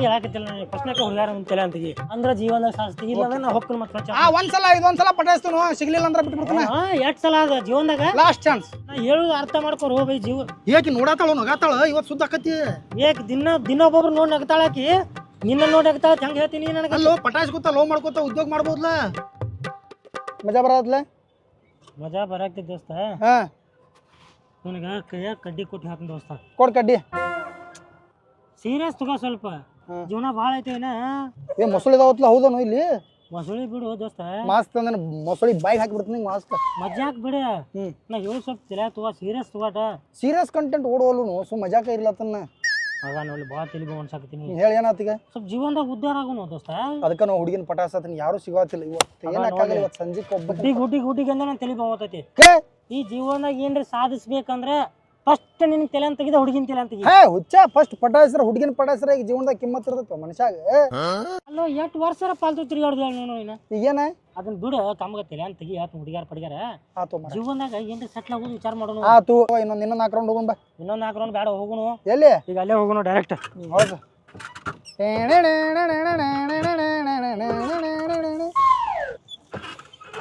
ಹೇಳಕತ್ತಿಲ್ಲ ನಾನು ಫಸ್ಟ್ನಾಕ ಹುಡುಗಾರ ತಲೆ ಅಂತೀವಿ ಅಂದ್ರ ಜೀವನದಾಗ ಸಾಸ್ತಿ ಇಲ್ಲ ಅಂದ್ರೆ ನಾ ಹೋಗ್ತೀನಿ ಮತ್ತೆ ಇದೊಂದ್ಸಲ ಪಟಾಯಿಸ್ತಾನು ಸಿಗ್ಲಿಲ್ಲ ಅಂದ್ರೆ ಬಿಟ್ಬಿಡ್ತಾನ. ಎಷ್ಟ್ ಸಲ ಅದ ಜೀವನದಾಗ ಲಾಸ್ಟ್ ಚಾನ್ಸ್. ನಾ ಹೇಳುದು ಅರ್ಥ ಮಾಡ್ಕೊರ್ ಹೋ ಬೈ ಜೀವ. ಏಕಿ ನೋಡಾತಾಳ ನಗಾತಾಳ ಇವತ್ತು ಸುದ್ದ ಆಕತಿ. ಏಕ್ ದಿನ ಒಬ್ಬೊಬ್ರು ನೋಡಿ ನಗ್ತಾಳಾಕಿ ನಿನ್ನ ನೋಡಿ ನಗ್ತಾಳ ಹೆಂಗ್ ಹೇಳ್ತೀನಿ ನನಗೆ. ಅಲ್ಲೋ ಪಟಾಯಿಸ್ಕೊತ ಲೋ ಮಾಡ್ಕೊತ ಉದ್ಯೋಗ ಮಾಡ್ಬೋದ್ಲ ಮಜಾ ಬರದ್ಲ. ಮಜಾ ಬರಾಕ್ತಿ ದೋಸ್ತ. ಹಾ ನನಗ ಕೈಯಾಗ ಕಡ್ಡಿ ಕೊಟ್ಟು ಹಾಕ್ತೀನಿ ದೋಸ್ತ. ಕೊಡ್ ಕಡ್ಡಿ. ಸೀರಿಯಸ್ ತಗೋ ಸ್ವಲ್ಪ ಜೀವನ ಭಾಳ ಐತೆ ಏನ. ಏ ಮೊಸಳಿ ಇದಾವತ್ಲ ಹೌದನು ಇಲ್ಲಿ. ಮೊಸಳಿ ಬಿಡು ದೋಸ್ತ. ಮಾಸ್ಕ್ ಅಂದ್ರೆ ಮೊಸಳಿ ಬಾಯಿಗೆ ಹಾಕಿ ಬಿಡ್ತೀನಿ ಮಾಸ್ಕ್. ಮಜಾಕ್ ಬಿಡ. ನಾ ಹೇಳು ಸ್ವಲ್ಪ ತಲೆ ತಗೋ ಸೀರಿಯಸ್ ತಗೋಟ. ಸೀರಿಯಸ್ ಕಂಟೆಂಟ್ ಓಡೋಲು ಸುಮ್ ಮಜಾಕ ಇರ್ಲತ್ತನ್ನ. ಆಗ ನೋಡಿ ಭಾಳ ತಲೆಗೆ ಅನ್ಸಾಕತ್ತೀನಿ. ಹೇಳಿ ಏನಾತೀಗ ಸ್ವಲ್ಪ ಜೀವನದಾಗ ಉದ್ದಾರ ಆಗೋನು ದೋಸ್ತ. ಅದಕ್ಕೆ ನಾವು ಹುಡುಗಿನ ಪಟಾಸತ್ತೀನಿ ಯಾರು ಸಿಗೋತಿಲ್ಲ ಇವತ್ತು. ಏನಾಗಲ್ಲ ಇವತ್ತು ಸಂಜೆ ಗುಡ್ಡಿಗೆ ಅಂದ್ರೆ ನನ್ನ ತಲೆ ಬಾವತೈತಿ. ಈ ಜೀವನದಾಗ ಏನ್ರಿ ಸಾಧಿಸ್ಬೇಕಂದ್ರ ಫಸ್ಟ್ ನಿನ್ ತಲೆ ಅಂತ ತೆಗಿದ ಹುಡುಗಿನ ತಲೆ ಅಂತ ತೆಗಿ. ಹುಚ್ಚ ಫಸ್ಟ್ ಪಟಾಯಿಸ್ರ ಹುಡುಗಿನ ಪಟಾಯಿಸ್ರ ಈಗ ಜೀವನದಾಗ ಕಿಮ್ಮತ್ ಇರ್ತೈತಿ ಮನುಷ್ಯಾಗ. ಅಲ್ಲೋ ಎಷ್ಟು ವರ್ಷ ಪಾಲ್ತು ತಿರುಗಾಡ್ದು ನೋಡು ಈಗೇನ ಅದನ್ನ ಬಿಡು ತಮ್ಗ ತಲೆ ಅಂತ ತೆಗಿ ಆತು ಹುಡುಗಾರ ಪಡಿಗಾರ ಆತು ಜೀವನದಾಗ ಏನ್ರಿ ಸೆಟ್ಲ್ ಆಗೋದು ವಿಚಾರ ಮಾಡೋಣ. ಆತು ಇನ್ನೊಂದು 4 ರೌಂಡ್ ಹೋಗೋಣ ಬಾ. ಇನ್ನೊಂದು 4 ರೌಂಡ್ ಬೇಡ ಹೋಗೋಣ. ಎಲ್ಲಿ ಈಗ ಅಲ್ಲೇ ಹೋಗೋಣ ಡೈರೆಕ್ಟ್. ಹೌದು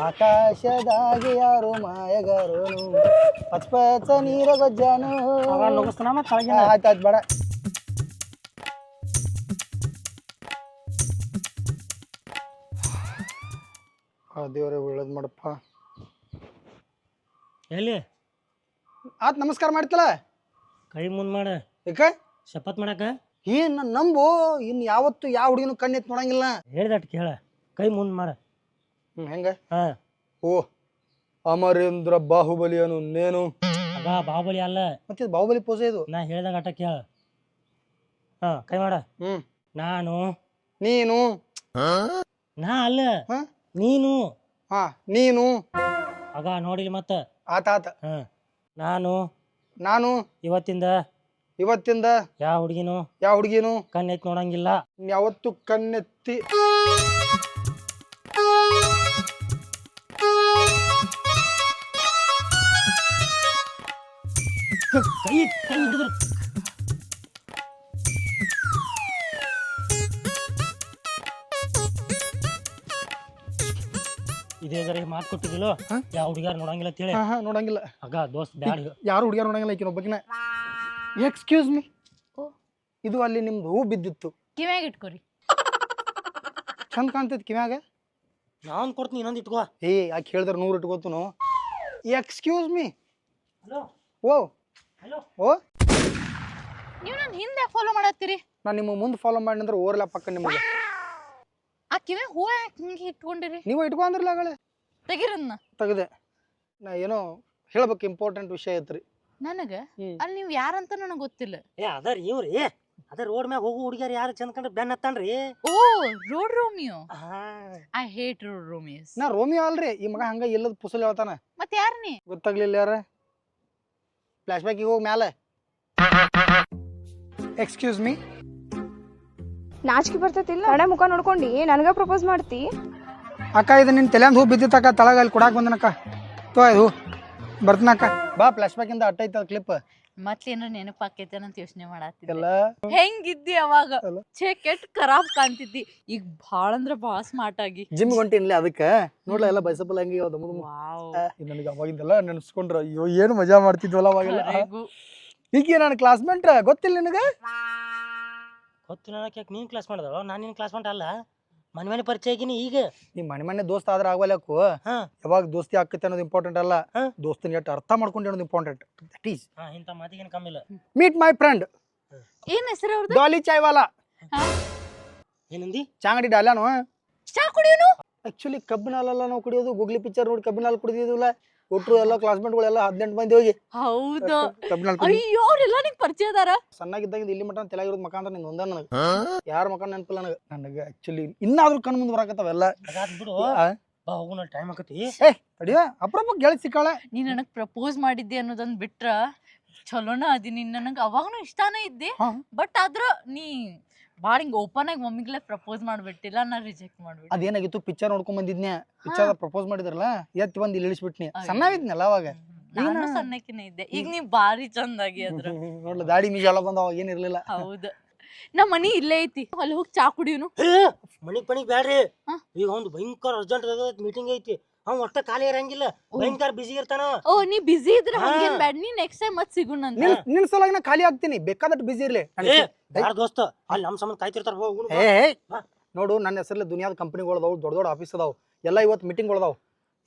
ಆಕಾಶದಾಗೆ ಯಾರು ಮಾಯಗಾರನು ಪಚ ನೀರ ಗೊಜ್ಜಾನು. ಆಯ್ತಾಯ್ತು ಬೇಡ. ದೇವ್ರೆ ಒಳ್ಳೇದು ಮಾಡಪ್ಪ. ಎಲ್ಲಿ ಆತ್ ನಮಸ್ಕಾರ ಮಾಡ್ತಲ್ಲ ಕೈ ಮುಂದ್ ಮಾಡ. ಯಾಕ ಶಪತ್ ಮಾಡಕ ಏನ್ ನಂಬು ಇನ್ ಯಾವತ್ತು ಯಾವ ಹುಡುಗಿನ ಕಣ್ಣೆತ್ ನೋಡಂಗಿಲ್ಲ. ಹೇಳ್ದಟ್ ಕೇಳ ಕೈ ಮುಂದ್ ಮಾಡ. ಹೆಂಗ ಓ ಅಮರೇಂದ್ರ ಬಾಹುಬಲಿಯನು ನೇನು. ಆಗ ಬಾಹುಬಲಿ ಅಲ್ಲ ಮತ್ತೆ ಬಾಹುಬಲಿ ಪೋಸೆ ಇದು. ನಾ ಹೇಳ್ದಾಗ ಅಟ ಕೇಳ. ಕೈ ಮಾಡ. ನಾನು ನೀನು ನಾ ಅಲ್ಲ ನೀನು. ನೀನು ಆಗ ನೋಡಿಲಿ ಮತ್ತ. ಆತ ನಾನು ಇವತ್ತಿಂದ ಯಾವ ಹುಡುಗಿನು ಕಣ್ಣೆತ್ತಿ ನೋಡಂಗಿಲ್ಲ. ಯಾವತ್ತು ಕಣ್ಣೆತ್ತಿ ಕೈ ಹಿಡಿದ್ರು ಇದೇ ಜರ ಮಾತು ಕೊಟ್ಟಿದ್ದಿಲ್ಲೋ ಯಾವ ಹುಡುಗಾರ ನೋಡಂಗಿಲ್ಲ ಅಂತೇಳಿ. ನೋಡಂಗಿಲ್ಲ ಆಗ ದೋಸ್ತ್ ಬ್ಯಾಡ ಯಾರು ಹುಡುಗಾರ ನೋಡಂಗಿಲ್ಲ ಈಕಿನ ಒಬ್ಬಕಿನ. ಎಕ್ಸ್ಕ್ಯೂಸ್ ಮೀ ಇದು ಅಲ್ಲಿ ನಿಮ್ದು ಹೂ ಬಿದ್ದಿತ್ತು ಕಿವ್ಯಾಗ ಇಟ್ಕೋರಿ. ಚಂದ ಕಾಣ್ತೈತಿ ಕಿವ್ಯಾಗ. ನಾನ್ ಕೊಡ್ತೀನಿ ಇನ್ನೊಂದು ಇಟ್ಕೋ. ಯಾಕೆ ಹೇಳಿದ್ರೆ 100 ಇಟ್ಕೋತನು. Excuse me. ಓ ನೀವು ನನ್ನ ಹಿಂದೆ ಫಾಲೋ ಮಾಡತ್ತೀರಿ. ನಾನು ನಿಮ್ಮ ಮುಂದೆ ಫಾಲೋ ಮಾಡಿ ಅಂದ್ರೆ ಓರ್ಲ ಪಕ್ಕ ನಿಮಗೆ. ಆ ಕಿವ್ಯಾ ಹೂ ಯಾಕೆ ಹಿಂಗೆ ಇಟ್ಕೊಂಡಿರಿ? ನೀವು ಇಟ್ಕೊಂಡ್ರಲ್ಲ ಆಗಳೆ ತೆಗಿರನ್ನ ತೆಗದೆ. ನಾ ಏನೋ ಹೇಳ್ಬೇಕು ಇಂಪಾರ್ಟೆಂಟ್ ವಿಷಯ ಐತ್ರಿ ನನಗೆ. ಅಲ್ಲಿ ನೀವು ಯಾರಂತ ನನಗೆ ಗೊತ್ತಿಲ್ಲ. ಅದರ್ ಇವ್ರಿ ಅದ ರೋಡ್ ಮ್ಯಾಗ ಹೋಗು ಹುಡುಗಿಯರ್ ಯಾರು ಚಂದ ಕಂಡ್ರೆ ಬೆನ್ನ ಹತ್ತಾನ್ರಿ. Oh road Romeo. I hate road Romeos. ನಾ ರೋಮಿಯೋ ಅಲ್ರಿ ಈ ಮಗ ಹಂಗ ಇಲ್ಲದ ಪುಸಲ್ ಹೇಳ್ತಾನ. ಮತ್ತೆ ಯಾರು ನೀ ಗೊತ್ತಾಗ್ಲಿಲ್ಲ ಯಾರ. ಫ್ಲಾಶ್ ಬ್ಯಾಕ್ ಹೋಗಿ ಮ್ಯಾಲೆ. Excuse me. ನಾಚಿಕೆ ಬರ್ತೈತಿಲ್ಲ ಹಣೆ ಮುಖ ನೋಡ್ಕೊಂಡು ನನಗ ಪ್ರಪೋಸ್ ಮಾಡ್ತಿ. ಅಕ್ಕ ಇದು ನಿನ್ ತಲೆಂದ ಹೂ ಬಿದ್ದಿತ್ತಕ್ಕ ತಳಗ ಅಲ್ಲಿ ಕೊಡಾಕ್ ಬಂದನಕ್ಕ. ತೋ ಇದು ಬರ್ತನಕ್ಕ ಬಾ. ಫ್ಲಾಶ್ ಬ್ಯಾಕ್ ಇಂದ ಅಟ್ಟ ಐತದ ಕ್ಲಿಪ್. ಮತ್ತೇನ್ರ ನೆನಪಾಕೈತೆ ಅಂತ ಯೋಚನೆ ಮಾಡತ್ತಿಲ್ಲ. ಎಲ್ಲ ಹೆಂಗಿದ್ದಿ ಅವಾಗ ಕೆಟ್ಟ ಖರಾಬ್ ಕಾಣ್ತಿದ್ದಿ. ಈಗ ಭಾಳ ಅಂದ್ರ ಭಾಳ ಸ್ಮಾರ್ಟ್ ಆಗಿ ಜಿಮ್ ಹೊಂಟಿನ್ಲಿ ಅದಕ್ಕೆ ನೋಡ್ಲ ಎಲ್ಲ ಬೈಸಪ್ಪಲ್ ಹಂಗೆ ನನಗೆ ಅವಾಗಿಂದೆಲ್ಲ ನೆನ್ಸ್ಕೊಂಡ್ರ ಅಯ್ಯೋ ಏನು ಮಜಾ ಮಾಡ್ತಿದ್ವಲ್ಲ ಅವಾಗೆಲ್ಲ. ಈಗ ನನ್ನ ಕ್ಲಾಸ್ಮೇಟ್ ಗೊತ್ತಿಲ್ಲ ನಿನಗೆ. ಗೊತ್ತು ನನಗೆ ಯಾಕೆ ನೀನ್ ಕ್ಲಾಸ್ ಮಾಡಿದಳು. ನಾನು ನಿನ್ ಕ್ಲಾಸ್ ಮೇಟ್ ಅಲ್ಲ ಮನೆ ಪರಿಚಯ ಆಗಿನಿ. ಈಗ ನೀ ಮನೆ ದೋಸ್ತ ಆದ್ರೆ ಆಗವಲ್ಲಕು. ಯಾವಾಗ ದೋಸ್ತಿ ಆಕೈತೆ ಅನ್ನೋದು ಇಂಪಾರ್ಟೆಂಟ್ ಅಲ್ಲ, ದೋಸ್ತಿನ ಎಷ್ಟು ಅರ್ಥ ಮಾಡ್ಕೊಂಡು ಅನ್ನೋದು ಇಂಪಾರ್ಟೆಂಟ್. ದಟ್ ಈಸ್ ಇಂಥ ಮಾತಿಗೇನು ಕಮ್ಮಿ ಇಲ್ಲ. Meet my friend. ಏನ್ ಹೆಸರು ಅವ್ರದ್ದು? ಡಾಲಿ ಚಾಯ್ವಾಲಾ. ಏನಂದಿ? ಚಾಂಗಡಿ ಡಾಲಾನು. ಚಾ ಕುಡಿಯೋನು ಆಕ್ಚುಲಿ ಕಬ್ಬಿನ ಹಾಲಲ್ಲ ನಾವು ಕುಡಿಯೋದು. ಗೂಗ್ಲಿ ಪಿಕ್ಚರ್ ನೋಡಿ ಕಬ್ಬಿನ ಹಾಲು ಕುಡಿದಿದ್ದಿಲ್ಲ. ಒಟ್ರು ಎಲ್ಲ ಕ್ಲಾಸ್ಮೇಟ್ಗಳೆಲ್ಲ 18 ಮಂದಿ ಹೋಗಿ. ಹೌದಾ? ಕಬ್ಬಿನ ಹಾಲು. ಅಯ್ಯೋ ಅವರೆಲ್ಲ ನಿಂಗೆ ಪರಿಚಯ ಅದಾರ. ಸಣ್ಣಾಗಿದ್ದಾಗ ಇಲ್ಲಿ ಮಟ್ಟ ತಲೆಗಿರೋದು ಮಕ ಅಂತ ನಿಂಗೆ ಒಂದ ನನಗೆ. ಯಾರ ಮಕ ನೆನಪಿಲ್ಲ ನನಗೆ ಆಕ್ಚುಲಿ. ಇನ್ನಾದ್ರೂ ಕಣ್ಣು ಮುಂದೆ ಬರಾಕತ್ತಾವೆಲ್ಲ. ಬಿಡು ಹೋಗೋಣ ಟೈಮ್ ಆಕತಿ. ಅಡಿಯ ಅಪ್ರೂಪ ಗೆಳತಿ ಸಿಕ್ಕಾಳ. ನೀ ನನಗ್ ಪ್ರಪೋಸ್ ಮಾಡಿದ್ದೆ ಅನ್ನೋದನ್ನ ಬಿಟ್ರ ಚಲೋನ ಅದೀನಿ. ನನಗೆ ಅವಾಗನು ಇಷ್ಟಾನೇ ಇದ್ದೆ. ಬಟ್ ಆದ್ರ ನೀ ಬಾಳ ಹಿಂಗ ಓಪನ್ ಆಗಿ ಮಮ್ಮಿಗ್ಲೇ ಪ್ರಪೋಸ್ ಮಾಡ್ಬಿಟ್ಟಿಲ್ಲ. ನಾ ರಿಜೆಕ್ಟ್ ಮಾಡ್ಬಿಟ್ಟು. ಅದೇನಾಗಿತ್ತು ಪಿಕ್ಚರ್ ನೋಡ್ಕೊಂಡ್ ಬಂದಿದ್ನ್ಯಾ. ಪಿಕ್ಚರ್ ಪ್ರಪೋಸ್ ಮಾಡಿದ್ರಲ್ಲ ಎತ್ತಿ ಬಂದು ಇಲ್ಲಿ ಇಳಿಸ್ಬಿಟ್ನಿ. ಸಣ್ಣವಿದ್ನಲ್ಲ ಅವಾಗ. ನಾನು ಸಣ್ಣಕಿನ ಇದ್ದೆ. ಈಗ ನೀ ಬಾರಿ ಚಂದಾಗಿ ಅದ್ರ ನೋಡ್ಲ ದಾಡಿ ಮೀಜ ಎಲ್ಲ ಬಂದ ಅವಾಗ ಏನಿರ್ಲಿಲ್ಲ. ಹೌದು. ನಮ್ಮ ಮನಿ ಇಲ್ಲೇ ಐತಿ ಅಲ್ಲಿ ಹೋಗಿ ಚಾ ಕುಡಿಯೋನು. ಮನಿಗ್ ಬ್ಯಾಡ್ರಿ. ಹಾ? ಈಗ ಒಂದು ಭಯಂಕರ ಅರ್ಜೆಂಟ್ ಮೀಟಿಂಗ್ ಐತಿ, ಅವ್ ಒಟ್ಟ ಖಾಲಿ ಇರಂಗಿಲ್ಲ, ಭಯಂಕರ ಬಿಸಿ ಇರ್ತಾನ. ಓ ನೀ ಬಿಸಿ ಇದ್ರೆ ಹಾ. ಹಂಗೇನ್ ಬ್ಯಾಡ್, ನೀ ನೆಕ್ಸ್ಟ್ ಟೈಮ್ ಮತ್ ಸಿಗುಣಂತ. ನಿನ್ ಸಲುವಾಗಿ ನಾ ಖಾಲಿ ಆಗ್ತೀನಿ, ಬೇಕಾದಟ್ಟು ಬಿಸಿ ಇರ್ಲಿ. ಬ್ಯಾಡ ದೋಸ್ತ, ಅಲ್ಲಿ ನಮ್ ಸಂಬಂಧ ಕಾಯ್ತಿರ್ತಾರ. ನೋಡು, ನನ್ನ ಹೆಸರಲ್ಲಿ ದುನಿಯಾದ ಕಂಪನಿಗಳದಾವು, ದೊಡ್ಡ ದೊಡ್ಡ ಆಫೀಸ್ ಅದಾವು, ಎಲ್ಲ ಇವತ್ತು ಮೀಟಿಂಗ್ಗಳದಾವು,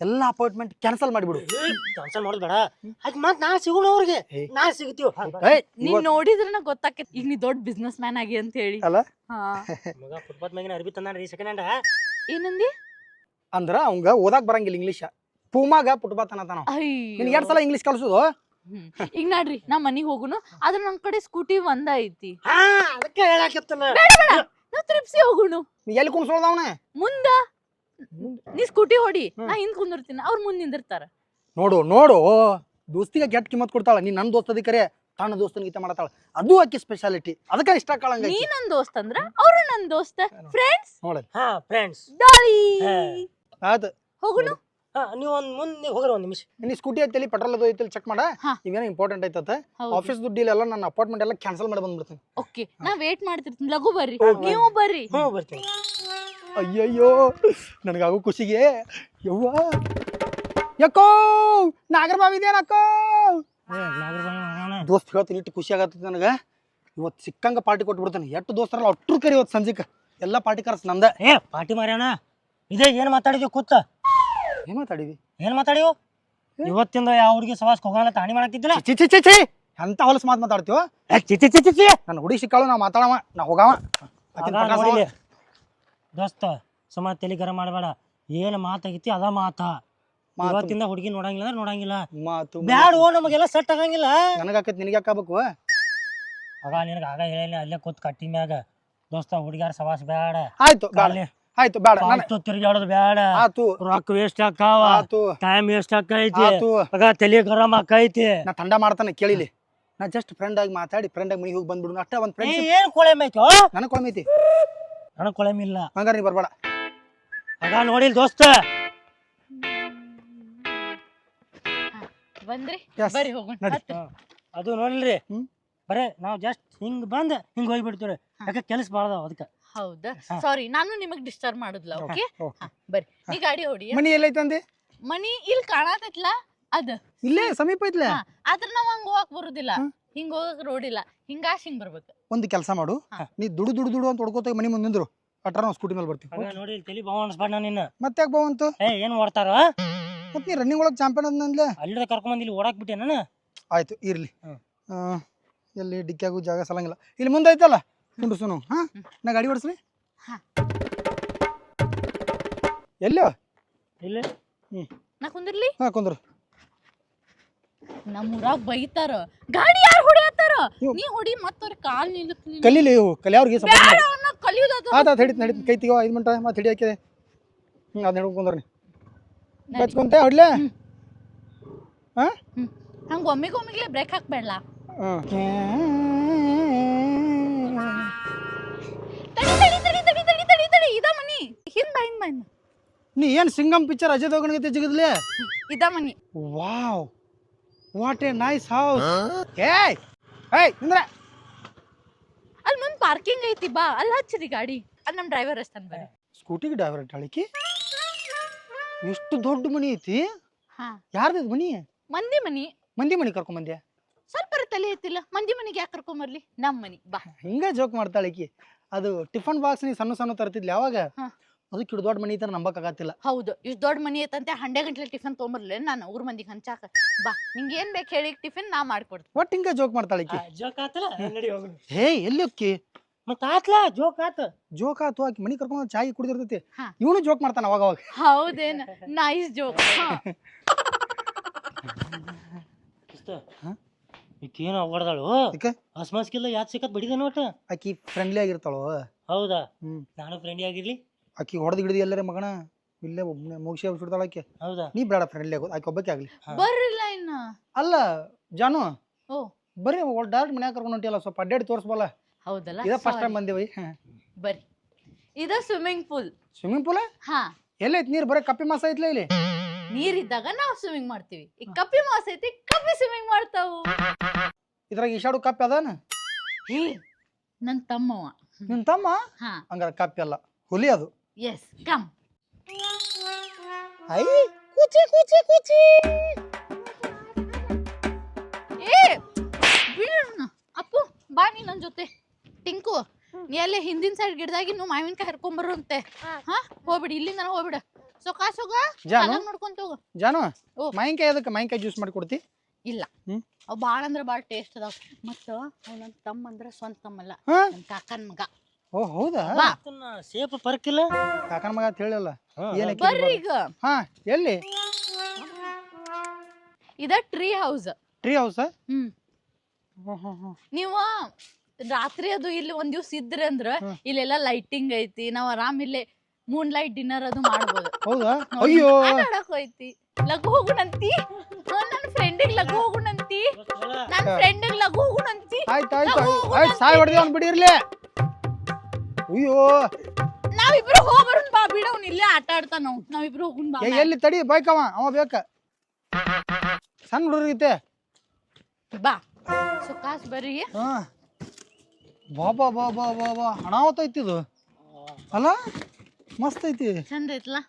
ಎಲ್ಲ ಅಪಾಯಿಂಟ್ಮೆಂಟ್ ಕ್ಯಾನ್ಸಲ್ ಮಾಡಿಬಿಡು. ಕ್ಯಾನ್ಸಲ್ ಮಾಡೋದ್ ಬೇಡ, ಅದ್ ಮತ್ ನಾ ಸಿಗೋಣ ಅವ್ರಿಗೆ, ನಾ ಸಿಗ್ತೀವಿ. ನೀನ್ ನೋಡಿದ್ರೆ ಗೊತ್ತಾಕೈತಿ ಈಗ ನೀ ದೊಡ್ಡ ಬಿಸ್ನೆಸ್ ಮ್ಯಾನ್ ಆಗಿ ಅಂತ ಹೇಳಿ. ಅಲ್ಲ ಹಾ ಮಗ ಫುಟ್ಪಾತ್ ಮ್ಯಾಗಿನ ಅರ್ಬಿ ತಂದಾನ್ರಿ ಸೆಕೆಂಡ್ ಹ್ಯಾಂಡ್. ಏನಂದಿ? ಅಂದ್ರ ಅವಂಗ ಓದಾಕ್ ಬರಂಗಿಲ್ಲ ಇಂಗ್ಲೀಷ್, ಪೂಮಾಗ ಪುಟ್ಬಾತ್ ಅನ್ನತಾನ. ನಿನ್ ಎರಡ್ ಸಲ ಇಂಗ್ಲೀಷ್ ಕಲ್ಸುದು. ಈಗ ನೋಡ್ರಿ ನಾ ಮನಿಗ್ ಹೋಗುನು, ಆದ್ರ ನನ್ ಕಡೆ ಸ್ಕೂಟಿ ಒಂದ ಐತಿ. ಅದಕ್ಕೆ ಹೇಳಾಕತ್ತಲ್ಲ, ನಾವ್ ತ್ರಿಪ್ಸಿ ಹೋಗುನು. ನೀ ಎಲ್ಲಿ ಕುಣ್ಸೋದವನ? ಮುಂದ ನೀ ಸ್ಕೂಟಿ ಹೊಡಿ, ನಾ ಹಿಂದ್ ಕುಂದಿರ್ತೀನಿ, ಅವ್ರ ಮುಂದ್ ನಿಂದಿರ್ತಾರ. ನೋಡು ದೋಸ್ತಿಗೆ ಕೆಟ್ಟ ಕಿಮ್ಮತ್ ಕೊಡ್ತಾಳ. ನೀ ನನ್ ದೋಸ್ತದಿ ಕರೆ ತನ್ನ ದೋಸ್ತನ ಗೀತೆ ಮಾಡತಾಳ, ಅದು ಆಕಿ ಸ್ಪೆಷಾಲಿಟಿ, ಅದಕ್ಕ ಇಷ್ಟ ಕಾಳಂಗ. ನೀ ನನ್ ದೋಸ್ತ ಅಂದ್ರ ಅವ್ರು ನನ್ ದೋಸ್ತ, ಫ್ರೆಂಡ್ಸ್. ನೋಡಿ ಫ್ರೆಂಡ್ಸ್. ಡಾಲಿ ಆಯ್ತು, ಹೋಗುನು. ನೀವ್ ಒಂದ್ ಮುಂದೆ ಹೋಗ್ರಿ, ಒಂದ್ ನಿಮಿಷ. ನೀ ಸ್ಕೂಟಿ ಐತಿ ಪೆಟ್ರೋಲ್ ಅದು ಐತಿ ಚೆಕ್ ಮಾಡ. ಹಾ. ಇವೇನೋ ಇಂಪಾರ್ಟೆಂಟ್ ಐತತ್ತ, ಹೌದು. ಆಫೀಸ್ ದುಡ್ಡು ಇಲ್ಲ, ನನ್ನ ಅಪಾರ್ಟ್ಮೆಂಟ್ ಎಲ್ಲ ಕ್ಯಾನ್ಸಲ್ ಮಾಡಿ ಬಂದ್ಬಿಡ್ತೀನಿ. ಓಕೆ ನಾ ವೇಟ್ ಮಾಡ್ತಿರ್ತೀನಿ, ಲಘು ಬರ್ರಿ, ನೀವು ಬರ್ರಿ. ಬರ್ತೀನಿ. ಅಯ್ಯಯ್ಯೋ, ನನಗಾಗೋ ಖುಷಿಗೆ ಯವ್ವ ಯಾಕೋ ನಾಗರಬಾವಿ ಇದೇನಕ್ಕೋ. ದೋಸ್ತ್ ಹೇಳ್ತೀನಿ, ಇಟ್ಟು ಖುಷಿ ಆಗತ್ತ ನನಗ. ಇವತ್ತು ಸಿಕ್ಕಂಗ ಪಾರ್ಟಿ ಕೊಟ್ಬಿಡ್ತಾನೆ. ಎಷ್ಟು ದೋಸ್ತರಲ್ಲ ಅಟ್ರು ಕರಿ ಇವತ್ತು ಸಂಜಿಕ ಎಲ್ಲ ಪಾರ್ಟಿ ಕರ್ಸ್ ನಂದ. ಪಾರ್ಟಿ ಮಾರ್ಯಾಣ, ಇದೇ ಏನ್ ಮಾತಾಡಿದ್ವಿ ಕೂತ? ಏನ್ ಮಾತಾಡಿವಿ? ಏನ್ ಮಾತಾಡಿವು? ಇವತ್ತಿಂದ ಯಾವ ಹುಡುಗಿ ಸವಾಸ್ ಹೋಗೋಣ ತಾಣಿ ಮಾಡಾಕ್ತಿದ್ದಿಲ್ಲ. ಚಿ ಚಿ ಚಿ ಚಿ ಅಂತ ಹೊಲಸ್ ಮಾತಾಡ್ತೀವ. ನನ್ನ ಹುಡುಗಿ ಸಿಕ್ಕಾಳು, ನಾ ಮಾತಾಡವ, ನಾ ಹೋಗವ. ದೋಸ್ತ ಸಮ ತಲೆ ಗರಂ ಮಾಡಬೇಡ, ಏನ್ ಮಾತಾಗೈತಿ ಅದ ಮಾತಾ. ಇವತ್ತಿಂದ ಹುಡುಗಿ ನೋಡಂಗಿಲ್ಲ ಅಂದ್ರೆ ನೋಡಂಗಿಲ್ಲ. ಮಾತು ಬ್ಯಾಡ, ನಮಗೆಲ್ಲ ಸೆಟ್ ಆಗಂಗಿಲ್ಲ. ನನಗಾಕೈತಿ, ನಿನಗೆ ಯಾಕಾಗಬೇಕು? ಆಗ ನಿನಗ ಆಗ ಹೇಳಿ ಅಲ್ಲೇ ಕೂತ್ ಕಟ್ಟಿ ಮ್ಯಾಗ, ದೋಸ್ತ ಹುಡುಗಿಯಾರ ಸವಾಸ್ ಬ್ಯಾಡ. ಆಯ್ತು ಆಯ್ತು ಬೇಡ, ತಿರುಗಾಡೋದು ಬ್ಯಾಡ. ಆತು ರೊಕ್ಕ ವೇಸ್ಟ್ ಆಕಾವ, ಆತು ಟೈಮ್ ವೇಸ್ಟ್ ಆಕೈತಿ, ಆತು. ಆಗ ತಲೆ ಗರಂ ಆಕೈತಿ. ನಾ ತಂಡ ಮಾಡ್ತಾನೆ ಕೇಳಿಲಿ. ನಾ ಜಸ್ಟ್ ಫ್ರೆಂಡ್ ಆಗಿ ಮಾತಾಡಿ ಫ್ರೆಂಡ್ ಆಗಿ ಮನೆಗೆ ಹೋಗಿ ಬಂದ್ಬಿಡು ಅಷ್ಟೇ. ಒಂದ್ ಫ್ರೆಂಡ್ ಏನ್ ಕೊಳೆಮ್ ಐತೋ? ನನಗೆ ಕೊಳಮೈತಿ, ನನಗ್ ಕೊಳೆಮ್ ಇಲ್ಲ. ಹಂಗಾರ ನೀ ಬರ್ಬೇಡ. ಆಗ ನೋಡಿಲ್ ದೋಸ್ತ, ಬಂದ್ರಿ Yes. ಬರ್ರಿ ಹೋಗೋಣ. ಅದು ನೋಡಿಲ್ರಿ, ಹ್ಮ್. ಬರೇ ನಾವ್ ಜಸ್ಟ್ ಹಿಂಗ್ ಬಂದ್ ಹಿಂಗ್ ಹೋಗ್ಬಿಡ್ತೀವ್ರಿ. ಯಾಕೆ ಕೆಲಸ ಬಾಳ್ದಾವ ಅದಕ್ಕ. ಹೌದಾ, ಸಾರಿ ನಾನು ನಿಮಗ್ ಡಿಸ್ಟರ್ಬ್ ಮಾಡುದ್ಲ. ಓಕೆ ಬರ್ರಿ, ನೀ ಗಾಡಿ ಹೊಡಿ. ಮನಿ ಎಲ್ಲೈತಂದಿ? ಮನಿ ಇಲ್ಲಿ ಕಾಣತೈತ್ಲ ಅದ ಇಲ್ಲೇ ಸಮೀಪ ಐತ್ಲೆ. ಆದ್ರ ನಾವ್ ಹಂಗ ಹೋಗಕ್ ಬರುದಿಲ್ಲ, ಹಿಂಗ ಹೋಗಕ್ ರೋಡ್ ಇಲ್ಲ, ಹಿಂಗಾಶ್ ಹಿಂಗ್ ಬರ್ಬೇಕು. ಒಂದು ಕೆಲಸ ಮಾಡು, ನೀ ದುಡು ಅಂತ ಹೊಡ್ಕೋತ ಮನಿ ಮುಂದೆ ನಿಂದ್ರು, ಅಟ್ರ ನಾವು ಸ್ಕೂಟಿ ಮೇಲೆ ಬರ್ತೀವಿ. ಆಗ ನೋಡಿ ತಲಿ ಬಾವ ಅನ್ಸ್ಬಾರ್ದ ನಿನ್ನ. ಮತ್ತೆ ಯಾಕೆ ಬಾವಂತು? ಏನ್ ಓಡ್ತಾರ? ಮತ್ ನೀ ರನ್ನಿಂಗ್ ಒಳಗ್ ಚಾಂಪಿಯನ್ ಅಂದ್ಲೆ. ಅಲ್ಲಿದ ಕರ್ಕೊಂಡ್ ಇಲ್ಲಿ ಓಡಾಕ್ ಬಿಟ್ಟೆ ನಾನು. ಆಯ್ತು ಇರ್ಲಿ. ಎಲ್ಲಿ ಡಿಕ್ಕಿಯಾಗೂ ಜಾಗ ಸಲಂಗಿಲ್ಲ, ಇಲ್ಲಿ ಮುಂದೆ ಐತಲ್ಲ ಕುಂಡ್ರಸುನು. ಹಾ, ನಾ ಗಾಡಿ ಓಡಿಸ್ರಿ. ಎಲ್ಲೋ ಇಲ್ಲಿ ನಾ ಕುಂದಿರ್ಲಿ? ಹಾ ಕುಂದ್ರು. ನಮ್ಮೂರಾಗ ಬೈತಾರ, ಗಾಡಿ ಯಾರು ಹೊಡಿಯತ್ತಾರ, ಇವ್- ನೀ ಹೊಡಿ ಮತ್ತವ್ರ ಕಾಲ್ ನಿಲ್ಲುತ್ತ. ಕಲೀಲಿ, ಕಲಿಯವ್ರಿಗೆ ಸಪೋರ್ಟ್ ಮಾಡಿ. ಕಲಿಯೋದ ಆತ ನಡೀತು ಕೈ ತೆಗೋ 5 ಮಿನಿಟ್ ಮತ್ತೆ ಹಿಡಿ ಹಾಕಿದೆ. ಅದ್ ಹಿಡ್ಕೊಂಡು ಕುಂದ್ರಿ ಬಚ್ಕೊಂತೆ ಹೊಡ್ಲೆ. ಹಾ, ಹಂಗ ಒಮ್ಮಿಗೊಮ್ಮಿಗ್ಲೆ ಬ್ರೇಕ್ ಹಾಕ್ಬೇಡಲ್ಲ. ತಡಿ ಇದ ಮನಿ, ಹಿಂದ ಬಾ. ನೀ ಏನ್ ಸಿಂಗಮ್ ಪಿಕ್ಚರ್ ಅಜಯ್ ದೇವಗನ್ ಗತೆ ಜಿಗದ್ಲೆ? ಇದ ಮನಿ. Wow, what a nice house. ಏಯ್ ಏಯ್ ನಿಂದ್ರೆ. ಅಲ್ಲಿ ಮುಂದ್ ಪಾರ್ಕಿಂಗ್ ಐತಿ, ಬಾ ಅಲ್ಲಿ ಹಚ್ಚಿರಿ ಗಾಡಿ, ಅಲ್ಲಿ ನಮ್ ಡ್ರೈವರ್ ಅಷ್ಟನ್ ಬರ್ರಿ. ಸ್ಕೂಟಿಗೆ ಡ್ರೈವರ್ ಇಟ್ಟಾಳಿಕಿ. ಎಷ್ಟು ದೊಡ್ಡ ಮನಿ ಐತಿ. ಹಾ, ಯಾರ್ದು ಮನಿ? ಮಂದಿ ಮನಿ. ಮಂದಿ ಮನಿ ಕರ್ಕೊಂಡ್ ಬಂದ್ಯಾ? ಸ್ವಲ್ಪ ತಲೆ ಐತಿಲ್ಲ, ಮಂದಿ ಮನಿಗೆ ಯಾಕೆ ಕರ್ಕೊಂಬರ್ಲಿ, ನಮ್ ಮನಿ ಬಾ. ಹಿಂಗ ಜೋಕ್ ಮಾಡ್ತಾಳಿಕಿ. ಅದು ಟಿಫನ್ ಬಾಕ್ಸ್ ನೀ ಸಣ್ಣ ತರ್ತಿದ್ಲಿ ಯಾವಾಗ, ಅದಕ್ಕೆ ಇಡ್ ದೊಡ್ಡ ಮನಿ ಐತ ನಂಬಕ್ ಆಗತ್ತಿಲ್ಲ. ಹೌದು, ಇಷ್ಟು ದೊಡ್ಡ ಮನಿ ಐತಂತೆ 100 ಗಂಟೆ ಟಿಫನ್ ತೊಗೊಂಬರ್ಲಿ ನಾನು ಊರ್ ಮಂದಿಗೆ ಹಂಚಾಕ. ಬಾ, ನಿಂಗೆ ಏನ್ ಬೇಕು ಹೇಳಿ, ಟಿಫಿನ್ ನಾ ಮಾಡ್ಕೊಡ್ತೀನಿ. ಒಟ್ಟು ಹಿಂಗ ಜೋಕ್ ಮಾಡ್ತಾಳಿಕಿ. ಜೋಕ್ ಆತಲ್ಲ, ನಡಿ ಹೋಗುನು. ಹೇ ಎಲ್ಲಿ ಹೋಕ್ಕಿ? ಮತ್ತ ಆತ್ಲ ಜೋಕ್ ಆತ. ಜೋಕ್ ಆತು, ಆಕಿ ಮನಿ ಕರ್ಕೊಂಡ್ ಚಾಯಿ ಕುಡಿದಿರ್ತೈತಿ. ಹಾ. ಇವನು ಜೋಕ್ ಮಾಡ್ತಾನ ಅವಾಗ ಅವಾಗ. ಹೌದೇನ, ನೈಸ್ ಜೋಕ್. ಈಕೇನು ಅವಡ್ದಾಳು, ಯಾಕೆ? ಹಸ್ಮಸ್ಕಿಲ್ಲ ಯಾತ್ ಸಿಕ್ಕತ್ ಬಡಿದ ನೋಟ. ಆಕಿ ಫ್ರೆಂಡ್ಲಿ ಆಗಿರ್ತಾಳು. ಹೌದಾ, ಹ್ಮ್. ನಾನು ಫ್ರೆಂಡಿ ಆಗಿರ್ಲಿ. ಆಕಿ ಹೊಡೆದ್ ಹಿಡಿದಿ ಎಲ್ಲರೇ ಮಗನ ಇಲ್ಲೇ ಒಬ್ಬನೇ ಮುಗಿಸಿ ಬಿಡ್ತಾಳ ಆಕೆ. ಹೌದಾ, ನೀ ಬೇಡ ಫ್ರೆಂಡ್ಲಿ ಆಗೋದು, ಆಕೆ ಒಬ್ಬಕ್ಕೆ ಆಗ್ಲಿ. ಬರ್ರಿಲ್ಲ ಇನ್ನ. ಅಲ್ಲ ಜಾನು, ಓ ಬರ್ರಿ ಡೈರೆಕ್ಟ್ ಮನ್ಯಾಗ ಕರ್ಕೊಂಡು ಹೊಂಟಿಯಲ್ಲ, ಸ್ವಲ್ಪ ಅಡ್ಡಾಡಿ ತೋರಿಸ್ಬಲ್ಲ. ಹೌದಲ್ಲ, ಇದ ಫಸ್ಟ್ ಟೈಮ್ ಬಂದೇವಿ. ಬರ್ರಿ. ಇದ ಸ್ವಿಮ್ಮಿಂಗ್ ಪೂಲ್. ಸ್ವಿಮ್ಮಿಂಗ್ ಪೂಲ್ ಹಾ, ಎಲ್ಲೈತಿ ನೀರ್? ಬರೀ ಕಪ್ಪಿ ಮಾಸ ಐತ್ಲ ಇಲ್ಲಿ. ನೀರಿದ್ದಾಗ ನಾವ್ ಸ್ವಿಮ್ಮಿಂಗ್ ಮಾಡ್ತೀವಿ, ಈಗ ಕಪ್ಪಿ ಮಾಸ ಐತಿ, ಕಪ್ಪಿ ಸ್ವಿಮ್ಮಿಂಗ್ ಮಾಡ್ತಾವು. ಇದ್ರಾಗ ಈಶಾಡು ಕಪ್ಪಿ ಅದಾನ? ನನ್ ತಮ್ಮವ. ನಿನ್ ತಮ್ಮ ಹಾ ಹಂಗಾರ ಕಪ್ಪಿ ಅಲ್ಲ ಹುಲಿ ಅದು. Yes come. ಐ ಕೂಚಿ ಕೂಚಿ ಕೂಚಿ. ಏ ಬಿಡೋಣ ಅಪ್ಪು, ಬಾ ನೀ ನನ್ ಜೊತೆ. ಟಿಂಕು, ನೀ ಅಲ್ಲೇ ಹಿಂದಿನ ಸೈಡ್ ಗಿಡದಾಗಿ ನೀವು ಮಾವಿನಕಾಯಿ ಹರ್ಕೊಂಬರುವಂತೆ. ಹಾ ಹೋಗ್ಬಿಡಿ, ಇಲ್ಲಿಂದ ಹೋಗ್ಬಿಡ. ಸೊಕ ಜಾನು ನೋಡ್ಕೊಂತ ಹೋಗು. ಜಾನು ಓ. ಮಾವಿನಕಾಯಿ ಅದಕ್ಕೆ ಮಾವಿನಕಾಯಿ ಜ್ಯೂಸ್ ಮಾಡಿ ಕೊಡ್ತಿ? ಇಲ್ಲ, ಅವ್ ಬಾಳ ಅಂದ್ರ ಬಾಳ ಟೇಸ್ಟ್ ಅದಾವ. ಮತ್ತ ಅವ್ ನನ್ ತಮ್ಮ ಅಂದ್ರ ಸ್ವಂತ ತಮ್ಮಲ್ಲ, ಹಾ ನನ್ ಕಾಕನ್ ಮಗ. ಓ ಹೌದಾ? ಬಾ ಸೇಪ್ ಪರ್ಕಿಲ್ಲ ಕಾಕನ ಮಗ ಅಂತ ಹೇಳಿಲ್ಲ. ಬರ್ರಿ ಈಗ. ಹಾ ಎಲ್ಲಿ? ಇದ ಟ್ರೀ ಹೌಸ್. Tree house. ನೀವ ರಾತ್ರಿ ಅದು ಇಲ್ಲಿ ಒಂದ್ ದಿವ್ಸ ಇದ್ರಿ ಅಂದ್ರ ಇಲ್ಲೆಲ್ಲಾ ಲೈಟಿಂಗ್ ಐತಿ. ನಾವ್ ಆರಾಮ್ ಇಲ್ಲೇ ಮೂನ್ ಲೈಟ್ ಡಿನ್ನರ್ ಅದು ಮಾಡ್ಬೋದು. ಹೌದಾ? ಅಯ್ಯೋ ಆಡಕ್ ಹೋಯ್ತಿ. ಲಘು ಹೋಗುಣಂತಿ. ನನ್ನ ಫ್ರೆಂಡಿಗೆ ಲಘು ಹೋಗುಣಂತಿ. ನನ್ನ ಫ್ರೆಂಡಿಗೆ ಲಘು ಹೋಗುಣಂತಿ. ಆಯ್ತು ಆಯ್ತು ಆಯ್ತು, ಸಾಯ್ ಹೊಡೆದಿ ಅವ್ನು ಬಿಡಿರ್ಲಿ. ಅಯ್ಯೋ ನಾವಿಬ್ರು ಹೋಗ್ಬರೋನ್ ಬಾ, ಬಿಡವ್ನ ಇಲ್ಲೇ ಆಟ ಆಡ್ತಾನ. ನಾವಿಬ್ರು ಹೋಗುನ್ ಬಾ. ಎಲ್ಲಿ ತಡಿ ಬೈಕ್ ಅವ ಬೇಕ ಸಣ್ಣ ಹುಡುಗರಿಗೆ. ಬಾ ಸುಖಾಸ್ ಬರ್ರಿ. ಹಾ ಬಾಬಾ ಬಾಬಾ ಬಾಬಾ ಹಣಾವತ್ ಐತಿ ಇದು ಅಲ್ಲ, ಮಸ್ತ್ ಐತಿ. ಚಂದ ಐತ್ಲಾ?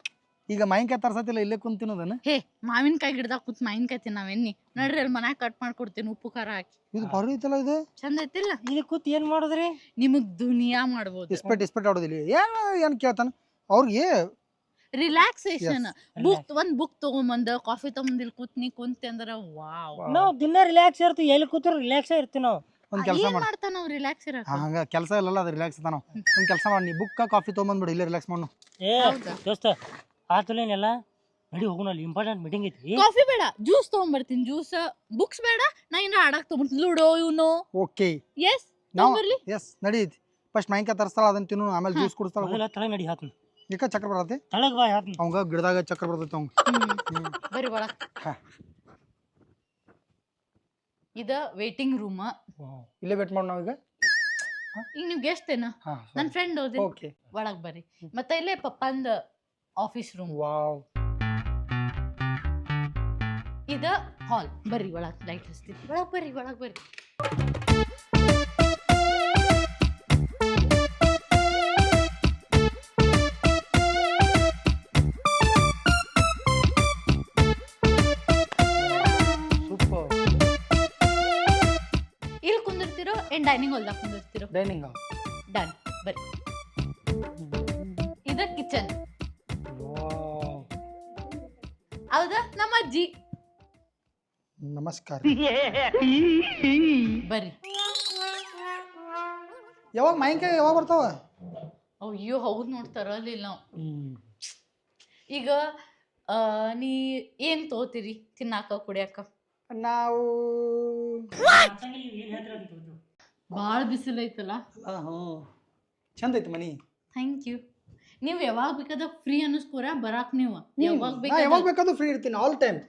ಈಗ ಮಾವಿನಕಾಯಿ ತರ್ಸತಿಲ್ಲ, ಇಲ್ಲೇ ಕುಂತ ತಿನ್ನೋದನ್ನ. ಹೇ ಮಾವಿನಕಾಯಿ ಗಿಡದಾಗ ಕೂತ್ ಮಾವಿನಕಾಯಿ ತಿನ್ನಾವೆನ್ನಿ. ನಡ್ರಿ ಅಲ್ಲಿ ಮನ್ಯಾಗ ಕಟ್ ಮಾಡ್ಕೊಡ್ತೀನಿ, ಉಪ್ಪು ಖಾರ ಹಾಕಿ. ಇದು ಭಾರಿ ಐತಲ್ಲ ಇದು. ಚಂದ ಐತಿಲ್ಲ? ಇಲ್ಲಿ ಕೂತ್ ಏನ್ ಮಾಡುದ್ರಿ? ನಿಮಗ್ ದುನಿಯಾ ಮಾಡ್ಬೋದು. ಇಸ್ಪೆಟ್ ಆಡೋದಿಲ್ಲ. ಏನ್ ಕೇಳ್ತಾನ ಅವ್ರಿಗೆ? ರಿಲ್ಯಾಕ್ಸೇಷನ್. ಒಂದ್ ಬುಕ್ ತಗೊಂಬಂದ ಕಾಫಿ ತಗೊಂಬಂದ್ ಇಲ್ಲಿ ಕೂತ್ ನೀ ಕುಂತೆ ಅಂದ್ರ ವಾವ್. ನಾವ್ ದಿನ ರಿಲ್ಯಾಕ್ಸ್ ಇರ್ತೀವಿ, ಎಲ್ಲಿ ಕೂತ್ರ ರಿಲ್ಯಾಕ್ಸ್ ಇರ್ತೀವಿ ನಾವು. ಒಂದ್ ಕೆಲಸ ಏನ್ ಮಾಡ, ಮಾಡ್ತಾನ ನಾವ್ ರಿಲ್ಯಾಕ್ಸ್ ಇರಕ? ಹಂಗ ಕೆಲಸ ಇಲ್ಲಲ್ಲ, ಅದು ರಿಲ್ಯಾಕ್ಸ್ ಅದ. ನಾವು ಒಂದ್ ಕೆಲಸ ಮಾಡಿ, ನೀ ಬುಕ್ ಕಾಫಿ ತೊಗೊಂಬಂದ್ಬಿಡು, ಇಲ್ಲೇ ರಿಲ್ಯಾಕ್ಸ್ ಮಾಡು. ಏ ದೋಸ್ತ ಆತಲೇನೆಲ್ಲ ನಡಿ ಹೋಗೋಣ, ಅಲ್ಲಿ ಇಂಪಾರ್ಟೆಂಟ್ ಮೀಟಿಂಗ್ ಐತಿ. ಕಾಫಿ ಬೇಡ, ಜ್ಯೂಸ್ ತಗೊಂಬರ್ತೀನಿ. ಜ್ಯೂಸ್ ಬುಕ್ಸ್ ಬೇಡ, ನಾ ಏನಾರ ಆಡಕ್ ತಗೊಂಡ್ಬಿಡ್ತೀನಿ. ಲೂಡೋ ಇವನು. ಓಕೆ ಎಸ್ ನಾವು ತಗೊಂಬರ್ಲಿ. ಎಸ್ ನಡೀತಿ. ಫಸ್ಟ್ ಮಾವಿನಕಾಯಿ ತರಿಸ್ತಾಳ, ಅದನ್ನ ತಿನ್ನು, ಆಮೇಲೆ ಜ್ಯೂಸ್ ಕುಡಿಸ್ತಾಳ. ಮೊದಲ ತಳಗ್ ನಡಿ ಹಾಕ್ತೀನಿ. ಈಗ ಚಕ್ರ ಬರತ್ತೆ ತಳಗ್ ಬಾ ಹಾಕ್ತೀನಿ. ಅವಂಗ ಗಿಡದಾಗ ಚಕ್ರ ಬರ್ತೈತೆ ಅವಂಗ. ಬರ್ರಿ ಒಳಗ್. ಹಾ. ಇದ ವೇಟಿಂಗ್ ರೂಮ್. ಇಲ್ಲೇ ವೇಟ್ ಮಾಡಿ ನಾವೀಗ. ಈಗ ನೀವ್ ಗೆಸ್ಟ್ ಏನ? ಹಾ ನನ್ ಫ್ರೆಂಡ್ ಹೋದಿ. ಓಕೆ ಒಳಗ್ ಬರ್ರಿ. ಮತ್ತೆ ಇಲ್ಲೇ ಪಪ್ಪಂದ ಆಫೀಸ್ ರೂಮ್. ವಾವ್. ಇದ ಹಾಲ್. ಬರ್ರಿ ಒಳಗ್, ಲೈಟ್ ಹಚ್ತೀನಿ. ಒಳಗ್ ಬರ್ರಿ, ಒಳಗ್ ಬರ್ರಿ. ಸೂಪರ್. ಇಲ್ಲಿ ಕುಂದಿರ್ತಿರೋ ಏನ್ ಡೈನಿಂಗ್ ಹಾಲ್ದಾಗ ಕುಂದಿರ್ತಿರೋ? Dining hall. ಡನ್. ಬರ್ರಿ. ಇದ ಕಿಚನ್. ವಾವ್. ಹೌದಾ? ನಮ್ಮ ಅಜ್ಜಿ. ನಮಸ್ಕಾರ. ಬರ್ರಿ. ಯಾವಾಗ ಮಾವಿನಕಾಯಿ ಯಾವಾಗ ಬರ್ತಾವ? ಅಯ್ಯೋ ಹೌದ್ ನೋಡ್ತಾರ ಅಲ್ಲಿ ನಾವು. ಈಗ ನೀ ಏನ್ ತಗೋತೀರಿ ತಿನ್ನಾಕ ಕುಡಿಯಾಕ? ನಾವು ಬಾಳ ಬಿಸಿಲು ಐತಲ್ಲ. ಚಂದ ಐತಿ ಮನಿ. Thank you. ನೀವ್ ಯಾವಾಗ ಬೇಕಾದ ಫ್ರೀ ಅನ್ನಿಸ್ಕೋರ ಬರಾಕ್. ನೀವು ಯಾವಾಗ ಯಾವಾಗ ಬೇಕಾದ್ರೂ ಫ್ರೀ ಇರ್ತೀನಿ, ಆಲ್ ಟೈಮ್.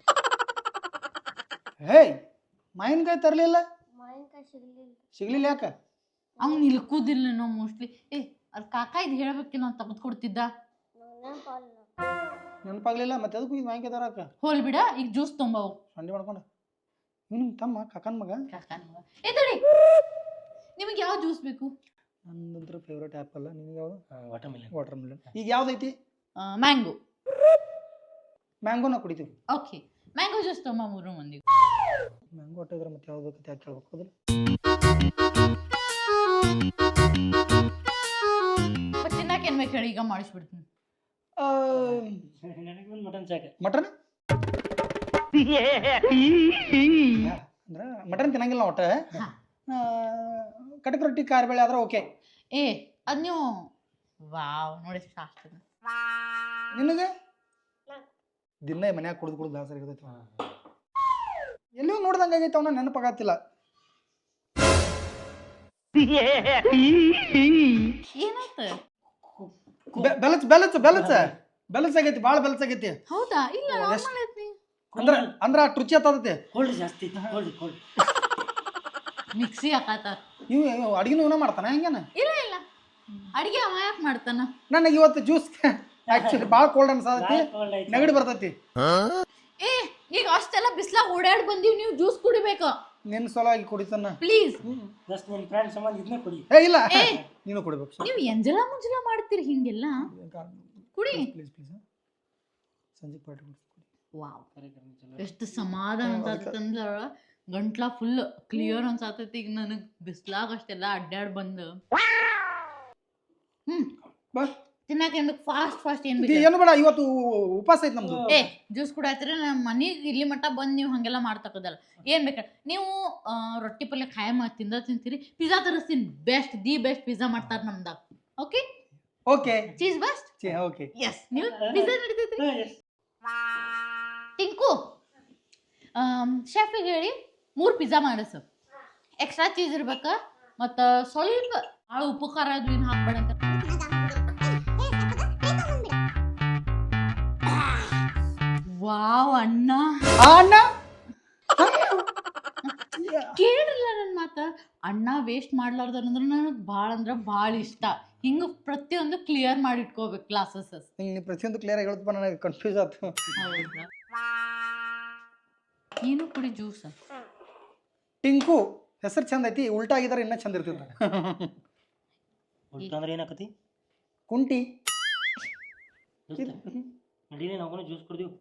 ಹೇ ಮಾವಿನಕಾಯಿ ತರ್ಲಿಲ್ಲ? ಸಿಗ್ಲಿಲ್ಲ ಯಾಕ? ಅವ್ನು ನಿಲ್ಕುದಿಲ್ಲ ನಾವು ಮೋಸ್ಟ್ಲಿ. ಏ ಅದ್ ಕಾಕ ಇದ್ ಹೇಳ್ಬೇಕಿಲ್ಲ, ನಾವು ತೆಗೆದು ಕೊಡ್ತಿದ್ದ. ನೆನಪಾಗ್ಲಿಲ್ಲ ಮತ್ತೆ ಅದಕ್ಕೂ ಇದು ಮಾವಿನಕಾಯಿ ತರಾಕ. ಹೋಲ್ ಬಿಡ, ಈಗ ಜ್ಯೂಸ್ ತೊಂಬವು. ಸಂಡೆ ಮಾಡ್ಕೊಂಡ. ನಿಮ್ಮ ತಮ್ಮ ಕಾಕನ ಮಗ. ಕಾಕನ್ ಮಗ. ಏ ತಡಿ, ನಿಮಗೆ ಯಾವ ಜ್ಯೂಸ್ ಬೇಕು? ನಂದಂತ್ರ ಫೇವ್ರೇಟ್ ಆ್ಯಪಲ್. ನಿನಗೆ ಯಾವುದು? ವಾಟರ್ ಮಿಲನ್. ಈಗ ಯಾವ್ದೈತಿ? ಮ್ಯಾಂಗೋ. ಮ್ಯಾಂಗೋನ ಕುಡಿತೀವಿ. ಓಕೆ, ಮ್ಯಾಂಗೋ ಜ್ಯೂಸ್ ತೊಂಬ 3 ಮಂದಿಗೆ. ಮ್ಯಾಂಗೋ ಒಟ್ಟು ಇದ್ರೆ ಮತ್ತೆ ಯಾವ್ದು ಬೇಕಂತ ಯಾಕೆ ಕೇಳ್ಬೇಕು? ಹೌದಿಲ್ಲ? ಮತ್ತೆ ತಿನ್ನಕ್ಕೆ ಏನ್ ಬೇಕು ಹೇಳಿ, ಈಗ ಮಾಡಿಸ್ಬಿಡ್ತೀನಿ. ಮಟನ್ ಸಾಕ. ಮಟನ್ ಅಂದ್ರೆ ಮಟನ್ ತಿನ್ನಂಗಿಲ್ಲ ಒಟ್ಟ. ಕಟಕ್ ರೊಟ್ಟಿ ಕಾರ್ಬೇಳೆ ಆದ್ರೆ ಓಕೆ. ಏ ಅದ್ ನೀವು ವಾವ್ ನೋಡಿ ಶಾಸ್ತ್ರ. ನಿನಗೆ ದಿನ ಮನ್ಯಾಗ ಕುಡ್ದು ಬೇಸರ ಇರ್ತೈತಿ. ಎಲ್ಲಿಯೂ ನೋಡ್ದಂಗೆ ಆಗೈತೆ, ಅವನ ನೆನಪಾಗತ್ತಿಲ್ಲ. ಏನಾಯ್ತ? ಬೆಲಸ್ ಆಗೈತಿ, ಭಾಳ ಬೆಲಸ್ ಆಗೈತಿ. ಹೌದಾ? ಇಲ್ಲ ನಾರ್ಮಲ್ ಐತಿ. ಅಂದ್ರ ರುಚಿ ಹತ್ತದೈತಿ. ಕೋಲ್ಡ್ ಜಾಸ್ತಿ. ಕೋಲ್ಡ್ ಮಿಕ್ಸಿ ಹಾಕತ್ತ. ಇವು ಅಡಿಗೆನೂ ಇವನ ಮಾಡ್ತಾನ ಹೆಂಗೇನ? ಇಲ್ಲ ಅಡಿಗೆ ಅವ ಯಾಕೆ ಮಾಡ್ತಾನ? ನನಗೆ ಇವತ್ತು ಜ್ಯೂಸ್ ಆಕ್ಚುಲಿ ಭಾಳ ಕೋಲ್ಡ್ ಅನ್ಸತೈತಿ, ನೆಗಡಿ ಬರ್ತೈತಿ. ಏ ಈಗ ಅಷ್ಟೆಲ್ಲ ಬಿಸ್ಲಾಗ ಓಡಾಡಿ ಬಂದೀವಿ, ನೀವು ಜ್ಯೂಸ್ ಕುಡಿಬೇಕು. ನಿನ್ನ ಸಲುವಾಗಿ ಕುಡಿತಾನ. ಪ್ಲೀಸ್. ಜಸ್ಟ್ ನಿನ್ ಫ್ರೆಂಡ್ ಸಂಬಂಧ ಇದನ್ನ ಕುಡಿ. ಇಲ್ಲ ನೀನು ಕುಡಿಬೇಕು. ನೀವು ಎಂಜಲ ಮುಂಜಲ ಮಾಡ್ತೀರಿ ಹಿಂಗೆಲ್ಲ. ಕುಡಿ. ಪ್ಲೀಸ್ ಸಂಜೆ ಪಾರ್ಟಿ ಕುಡಿ. ವಾವ್, ಎಷ್ಟು ಸಮಾಧಾನ ಅನ್ಸಾತಂದ್ರ ಗಂಟ್ಲ ಫುಲ್ ಕ್ಲಿಯರ್ ಅನ್ಸಾತೈತಿ ಈಗ ನನಗ್. ಬಿಸ್ಲಾಗ ಅಷ್ಟೆಲ್ಲ ಅಡ್ಡಾಡ್ ಬಂದು ಬಾ ತಿನ್ನಾಕ ಏನ್ ಬೇಕು? ಫಾಸ್ಟ್ ಏನ್ ಇದು ಏನು ಬೇಡ, ಇವತ್ತು ಉಪವಾಸ ಐತೆ ನಮ್ದು. ಜ್ಯೂಸ್ ಕುಡಿಯತ್ರಿ. ನಮ್ಮ ಮನಿಗೆ ಇಲ್ಲಿ ಮಟ್ಟ ಬಂದು ನೀವು ಹಂಗೆಲ್ಲ ಮಾಡ್ತಕ್ಕದಲ್ಲ. ಏನ್ ಬೇಕ ನೀವು ರೊಟ್ಟಿ ಪಲ್ಯ ಖಾಯಂ ತಿಂತೀರಿ. ಪಿಜ್ಜಾ ತರಿಸ್ತೀನಿ. ದಿ ಬೆಸ್ಟ್ ಪಿಜ್ಜಾ ಮಾಡ್ತಾರ ನಮ್ದಾಗ. Okay cheese best. Okay yes, ನೀವು ಪಿಜ್ಜಾ ನಡೀತೈತ್ರಿ. ಟಿಂಕು ಶೆಫ್ಗೆ ಹೇಳಿ 3 ಪಿಜ್ಜಾ ಮಾಡಿಸು. ಎಕ್ಸ್ಟ್ರಾ ಚೀಸ್ ಇರ್ಬೇಕ, ಮತ್ತ ಸ್ವಲ್ಪ ಭಾಳ ಉಪ್ಪು ಖಾರ ಅದು ಏನು ಹಾಕ್ಬೇಡಂತ. ವಾವ್ ಅಣ್ಣ ಕೇಳಿಲ್ಲ ನನ್ನ ಮಾತ. ಅಣ್ಣ ವೇಸ್ಟ್ ಮಾಡ್ಲಾರ್ದಂದ್ರೆ ನನಗೆ ಭಾಳ ಅಂದ್ರೆ ಭಾಳ ಇಷ್ಟ. ಹಿಂಗ ಪ್ರತಿಯೊಂದು ಕ್ಲಿಯರ್ ಮಾಡಿ ಇಟ್ಕೋಬೇಕು ಕ್ಲಾಸಸ್. ಹಿಂಗೆ ಪ್ರತಿಯೊಂದು ಕ್ಲಿಯರ್ ಆಗಿ ಹೇಳ್ತಪ್ಪ, ನನಗೆ ಕನ್ಫ್ಯೂಸ್ ಆಯ್ತು. ಹೌದಾ? ನೀನು ಕುಡಿ ಜ್ಯೂಸ್. ಟಿಂಕು ಹೆಸರು ಚಂದ ಐತಿ, ಉಲ್ಟಾ ಆಗಿದಾರೆ ಇನ್ನೂ ಚಂದ ಇರ್ತೈತೆ. ಉಲ್ಟಾ ಅಂದ್ರೆ ಏನಾಕತಿ? ಕುಂಟಿ ನಡೀರಿ ನಾವು ಜ್ಯೂಸ್ ಕುಡ್ದೀವಿ.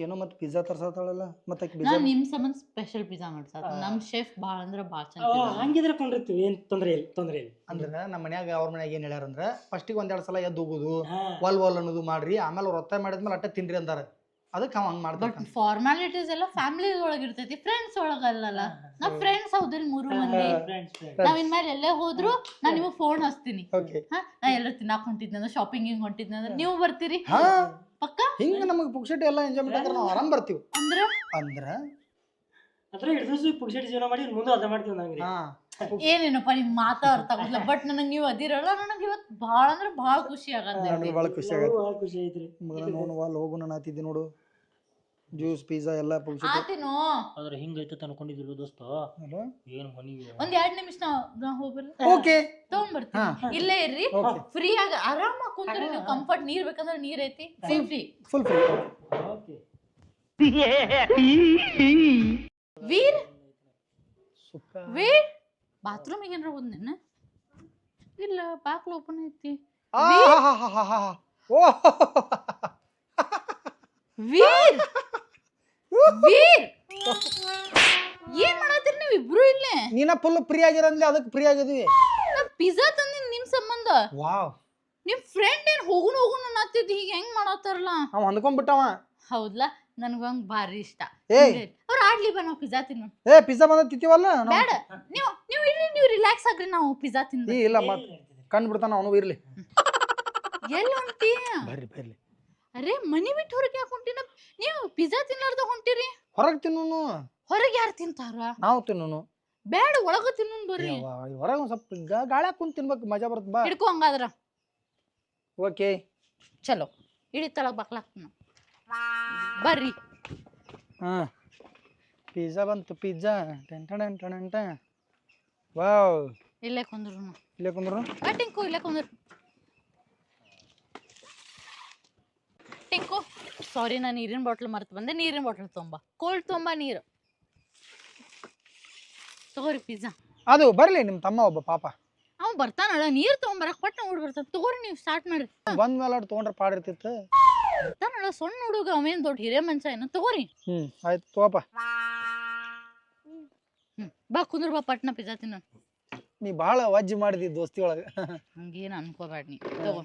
ಏನೋ ಮತ್ತೆ ಪಿಜ್ಜಾ ತರ್ಸತ್ತಾಳಲ್ಲ, ಮತ್ತೆ ನಾನು ನಿಮ್ಮ ಸಂಬಂಧ ಸ್ಪೆಷಲ್ ಪಿಜ್ಜಾ ಮಾಡ್ಸಾತ. ನಮ್ಮ ಶೆಫ್ ಭಾಳ ಅಂದ್ರೆ ಭಾಳ ಚಂದ. ಹಂಗಿದ್ರೆ ಕೊಂಡಿರ್ತೀವಿ, ಏನು ತೊಂದರೆ ಇಲ್ಲ. ಅಂದ್ರೆ ನಮ್ಮ ಮನ್ಯಾಗ ಅವ್ರ ಮನ್ಯಾಗ ಏನು ಹೇಳ್ಯಾರ ಅಂದ್ರೆ, ಫಸ್ಟಿಗೆ 1-2 ಸಲ ಎದ್ದು ಹೋಗೋದು, ವಲ್ ಅನ್ನೋದು ಮಾಡ್ರಿ, ಆಮೇಲೆ ಅವ್ರು ಒತ್ತಾಯ ಮಾಡಿದ್ಮೇಲೆ ಅಟ್ಟೆ ತಿನ್ರಿ ಅಂತಾರೆ. ಅದಕ್ಕೆ ಅವ ಹಂಗೆ ಮಾಡ್ತಾರೆ. ಬಟ್ ಫಾರ್ಮಾಲಿಟೀಸ್ ಎಲ್ಲ ಫ್ಯಾಮಿಲಿ ಒಳಗೆ ಇರ್ತೈತಿ, ಫ್ರೆಂಡ್ಸ್ ಒಳಗಲ್ಲ. ನಾವ್ ಫ್ರೆಂಡ್ಸ್ ಹೌದ್ರಿ 3 ಮಂದಿ. ನಾವ್ ಇನ್ಮೇಲೆ ಎಲ್ಲೇ ಹೋದ್ರು ನಾನು ನಿಮಗೆ ಫೋನ್ ಹಚ್ತೀನಿ. ನಾ ಎಲ್ಲ ತಿನ್ನಾಕ್ ಹೊಂಟಿದ್ನ, ಶಾಪಿಂಗ್ ಹೊಂಟಿದ್ನ ಅಂದ್ರೆ ನೀವು ಬರ್ತೀರಿ ಪಕ್ಕ. ಹಿಂಗ ನಮಗೆ ಪುಕ್ಷಟಿ ಎಲ್ಲ ಎಂಜಾಯ್ಮೆಂಟ್ ಅಂದ್ರೆ ನಾವು ಆರಾಮ್ ಬರ್ತೀವಿ. ಅಂದ್ರೆ ಹಿಡಿದು ಪುಕ್ಷಟಿ ಜೀವನ ಮಾಡಿ ಮುಂದೆ ಅದ ಮಾಡ್ತೀವಿ ನಂಗೆ. ಏನೇನಪ್ಪ ನಿಮ್ ಮಾತಾ ಅರ್ಥ ಆಗುದಿಲ್ಲ. ಬಟ್ ನನಗೆ ನೀವು ಅದಿರಲ್ಲ, ನನಗೆ ಇವತ್ತು ಭಾಳ ಅಂದ್ರೆ ಭಾಳ ಖುಷಿ ಆಗತ್ತೆ. ಭಾಳ ಖುಷಿ ಆಗತ್ತೆ. ಖುಷಿ ಐತ್ರಿ. ನೋಡು ಹೋಗೋಣ ನಾತಿದ್ದೆ ನೋಡು. ಜ್ಯೂಸ್ ಪಿಜ್ಜಾ ಎಲ್ಲ ಆತಿನೋ ಆದ್ರೆ ಹಿಂಗೈತೆ ಅನ್ಕೊಂಡಿದ್ರು ದೋಸ್ತ. ಏನು ಮನಿಗೆ ಒಂದ್ 2 ನಿಮಿಷ ನಾವು ಹೋಗ್ಬರ್ಲಿ. ಓಕೆ ತಗೊಂಡ್ಬರ್ತೀನಿ. ಇಲ್ಲೇ ಇರ್ರಿ, ಫ್ರೀ ಆಗಿ ಆರಾಮಾಗಿ ಕುಂದ್ರಿ. ನೀವು ಕಂಫರ್ಟ್ ನೀರ್ ಬೇಕಂದ್ರೆ ನೀರ್ ಐತಿ, ಫ್ರೀ ಫುಲ್ ಫ್ರೀ. ಓಕೆ ವೀರ್ ವೀರ್ ಬಾತ್ರೂಮಿಗೆ ಏನಾರ ಹೋದ್ನೇನ? ಇಲ್ಲ, ಬಾಕ್ಲು ಓಪನ್ ಐತಿ. ವೀರ್ ವೀರ್ ಏನ್ ಮಾಡತ್ತೀರಿ ನೀವು ಇಬ್ರು ಇಲ್ಲೇ? ನೀನ ಫುಲ್ ಫ್ರೀ ಆಗಿರಂದ್ಲಿ, ಅದಕ್ಕೆ ಫ್ರೀ ಆಗಿದ್ವಿ. ನಾ ಪಿಜ್ಜಾ ತಂದಿನಿ ನಿಮ್ ಸಂಬಂಧ. ವಾವ್, ನಿಮ್ ಫ್ರೆಂಡ್ ಏನ್ ಹೋಗುಣ ಅನ್ನತ್ತಿದ್ ಹೀಗೆ ಹೆಂಗ್ ಮಾಡತ್ತಾರಲ್ಲ? ಅವ ಹೊಂದ್ಕೊಂಡ್ಬಿಟ್ಟವ. ಹೌದ್ಲಾ, ನನ್ಗಂಗ್ ಭಾರಿ ಇಷ್ಟ. ಅವ್ರ ಆಡ್ಲಿ ಬಾ, ನಾವು ಪಿಜ್ಜಾ ತಿನ್ನು. ಪಿಜ್ಜಾ ಬಂದ ತಿಂತೀವಲ್ಲ. ಬೇಡ, ನೀವು ಇರ್ಲಿ, ನೀವು ರಿಲ್ಯಾಕ್ಸ್ ಆಗ್ರಿ, ನಾವು ಪಿಜ್ಜಾ ತಿಂದು. ಇಲ್ಲ ಮತ್ ಕಂಡು ಬಿಡ್ತಾನ ಅವನು. ಇರ್ಲಿ, ಎಲ್ಲಿ ಹೊಂಟಿ? ಬರ್ಲಿ. ಅರೆ ಮನಿ ಬಿಟ್ಟು ಹೊರಗೆ ಯಾಕೆ ಹೊಂಟಿನ? ನೀವು ಪಿಜ್ಜಾ ತಿನ್ಲಾರ್ದ ಹೊಂಟಿರಿ? ಹೊರಗೆ ತಿನ್ನೋನು. ಹೊರಗೆ ಯಾರು ತಿಂತಾರ? ನಾವು ತಿನ್ನೋನು. ಬೇಡ, ಒಳಗ ತಿನ್ನೋನ್ ಬರ್ರಿ. ಹೊರಗೆ ಒಂದ್ ಸ್ವಲ್ಪ ಗಾಳಿ ಕುಂತ್ ತಿನ್ಬೇಕು, ಮಜಾ ಬರುತ್ತೆ. ಬಾ ಹಿಡ್ಕೊ ಹಂಗಾದ್ರ. ಓಕೆ ಚಲೋ, ಇಡೀ ತಳಗ್ ಬಾಕ್ಲಾಕ್ನ ಬರ್ರಿ. ಪಿಜ್ಜಾ ಬಂತು. Pizza wow. ಇಲ್ಲೇ ಕುಂದ್ರು. ಟಿಂಕು ಇಲ್ಲೇ ಕುಂದ್ರು. ಟಿಂಕು ಸಾರಿ, ನಾನು ನೀರಿನ ಬಾಟ್ಲ್ ಮರ್ತು ಬಂದೆ. ನೀರಿನ ಬಾಟ್ಲ್ ತೊಂಬ, ಕೋಲ್ಡ್ ತೊಂಬ ನೀರು. ತಗೋರಿ ಪಿಜ್ಜಾ. ಅದು ಬರ್ಲಿ, ನಿಮ್ ತಮ್ಮ ಒಬ್ಬ ಪಾಪ ಅವ್ ಬರ್ತಾನಲ್ಲ, ನೀರ್ ತಗೊಂಬರಕ್ ಪಟ್ಟ ಓಡ್ ಬರ್ತಾನ. ತಗೋರಿ, ನೀವು ಸ್ಟಾರ್ಟ್ ಮಾಡ್ರಿ. ಬಂದ್ ಮೇಲೆ ತಗೊಂಡ್ರೆ ಪಾಡಿರ್ತಿತ್ತು. ಬರ್ತಾನಲ್ಲ ಸಣ್ಣ ಹುಡುಗ, ಅವೇನ್ ದೊಡ್ಡ ಹಿರೇ ಮನುಷ್ಯ ಏನು. ತಗೋರಿ. ಆಯ್ತು ತಗೋಪ. ಬಾ ಕುಂದ್ರ, ಬಾ ಪಟ್ನ ಪಿಜ್ಜಾ ತಿನ್ನ. ನೀ ಭಾಳ ವಜ್ಜಿ ಮಾಡಿದಿ ದೋಸ್ತಿ ಒಳಗೆ. ಹಂಗೇನು ಅನ್ಕೋಬೇಡ ನೀ. ತಗೋ.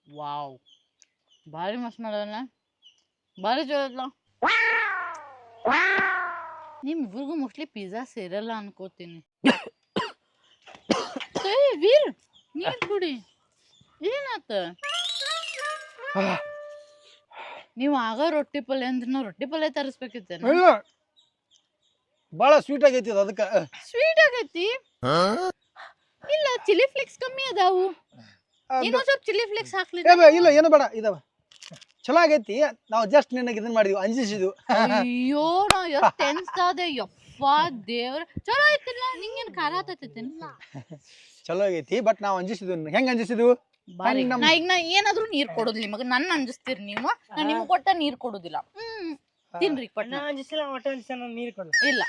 ವಾವ್, ಭಾರಿ ಮಸ್ತ್ ಮಾಡೋಲ್ಲ, ಭಾರಿ ಚಲೋ. ನಿಮ್ಮಿಬ್ರಿಗೂ ಮೋಸ್ಟ್ಲಿ ಪಿಜ್ಜಾ ಸೇರಲ್ಲ ಅನ್ಕೋತೀನಿ. ವೀರ್, ನೀರ್ ಕುಡಿ. ಏನಾತ? ನೀವು ಆಗ ರೊಟ್ಟಿ ಪಲ್ಯ ಅಂದ್ರೆ ನಾವು ರೊಟ್ಟಿ ಪಲ್ಯ ತರಿಸ್ಬೇಕಿತ್ತೇನ? ಭಾಳ ಸ್ವೀಟ್ ಆಗೈತಿ ಅದಕ್ಕೆ. ಸ್ವೀಟ್ ಆಗೈತಿ? ಇಲ್ಲ, ಚಿಲ್ಲಿ ಫ್ಲೇಕ್ಸ್ ಕಮ್ಮಿ ಅದಾವು. ಇನ್ನೊಂದ್ ಸ್ವಲ್ಪ ಚಿಲ್ಲಿ ಫ್ಲೇಕ್ಸ್ ಹಾಕ್ಲಿ. ಇಲ್ಲ, ಏನು ಬೇಡ, ಇದಾವ. ಚಲೋ ಆಗೈತಿ. ನಾವು ಜಸ್ಟ್ ನಿನಗೆ ಇದನ್ನ ಮಾಡಿದ್ವಿ, ಅಂಜಿಸಿದ್ವು. ಅಯ್ಯೋ, ನಾವ್ ಎಷ್ಟು ಟೆನ್ಸ್ ಆದೆ. ಯಪ್ಪಾ ದೇವ್ರ, ಚಲೋ ಐತಿಲ್ಲ. ನಿಂಗೇನ್ ಖಾರ ಆತೈತೇನ? ಚಲೋ ಆಗೈತಿ, ಬಟ್ ನಾವು ಅಂಜಿಸಿದ್ವು. ಹೆಂಗ್ ಅಂಜಿಸಿದ್ವು? ಬಾರಿ ನಮ್- ನಾ ಏನಾದ್ರೂ ನೀರ್ ಕೊಡುದಿಲ್ಲ ನಿಮಗ ನನ್ನ ಅಂಜಿಸ್ತೀರಿ ನೀವು ನಾ ನಿಮ್ಗೆ ಕೊಟ್ಟ ನೀರ್ ಕೊಡುದಿಲ್ಲ ತಿನ್ರಿ ಪಟ್ನ ಅಂಜಿಸಿಲ್ಲ ಒಟ್ಟ ಅಂಜಿಸ ನೀರು ಕೊಡು. ಇಲ್ಲ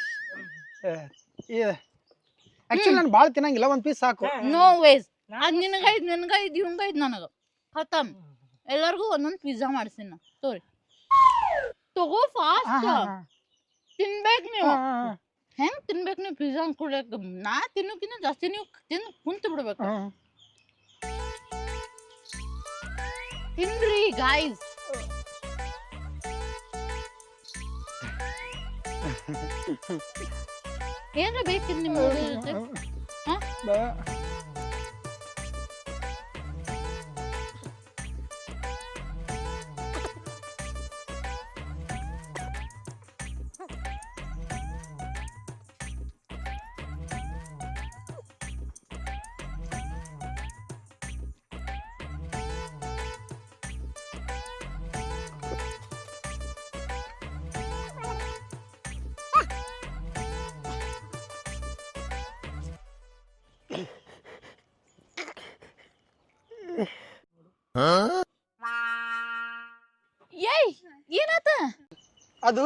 ಆಕ್ಚುಲಿ ನಾನು ಭಾಳ ತಿನ್ನಂಗಿಲ್ಲ ಒಂದ್ ಪೀಸ್ ಸಾಕು. ನೋ ವೇಸ್ ಅದ್ ನಿನಗೈದ್ ಇವಂಗೈದ್ ನನಗ ಖತಮ್ ಎಲ್ಲರಿಗೂ ಒಂದೊಂದ್ ಪಿಜ್ಜಾ ಮಾಡ್ಸಿನ ನಾ ತೋರಿ ತಗೋ ಫಾಸ್ಟ್ ತಿನ್ಬೇಕ್ ನೀವು ಹೆಂಗ್ ತಿನ್ಬೇಕು ನೀವು ಪಿಜ್ಜಾ ಅನ್ಕೊಳಕ್ ನಾ ತಿನ್ನೋಕಿನ್ನ ಜಾಸ್ತಿ ನೀವು ತಿಂದು ಕುಂತು ಬಿಡ್ಬೇಕು ತಿನ್ರಿ ಗಾಯ್ಸ್ ಏನ್ರ ಬೇಕಿದ್ ನಿಮ್ಮ ಜೊತೆ ಏಯ್ ಏನಾತ ಅದು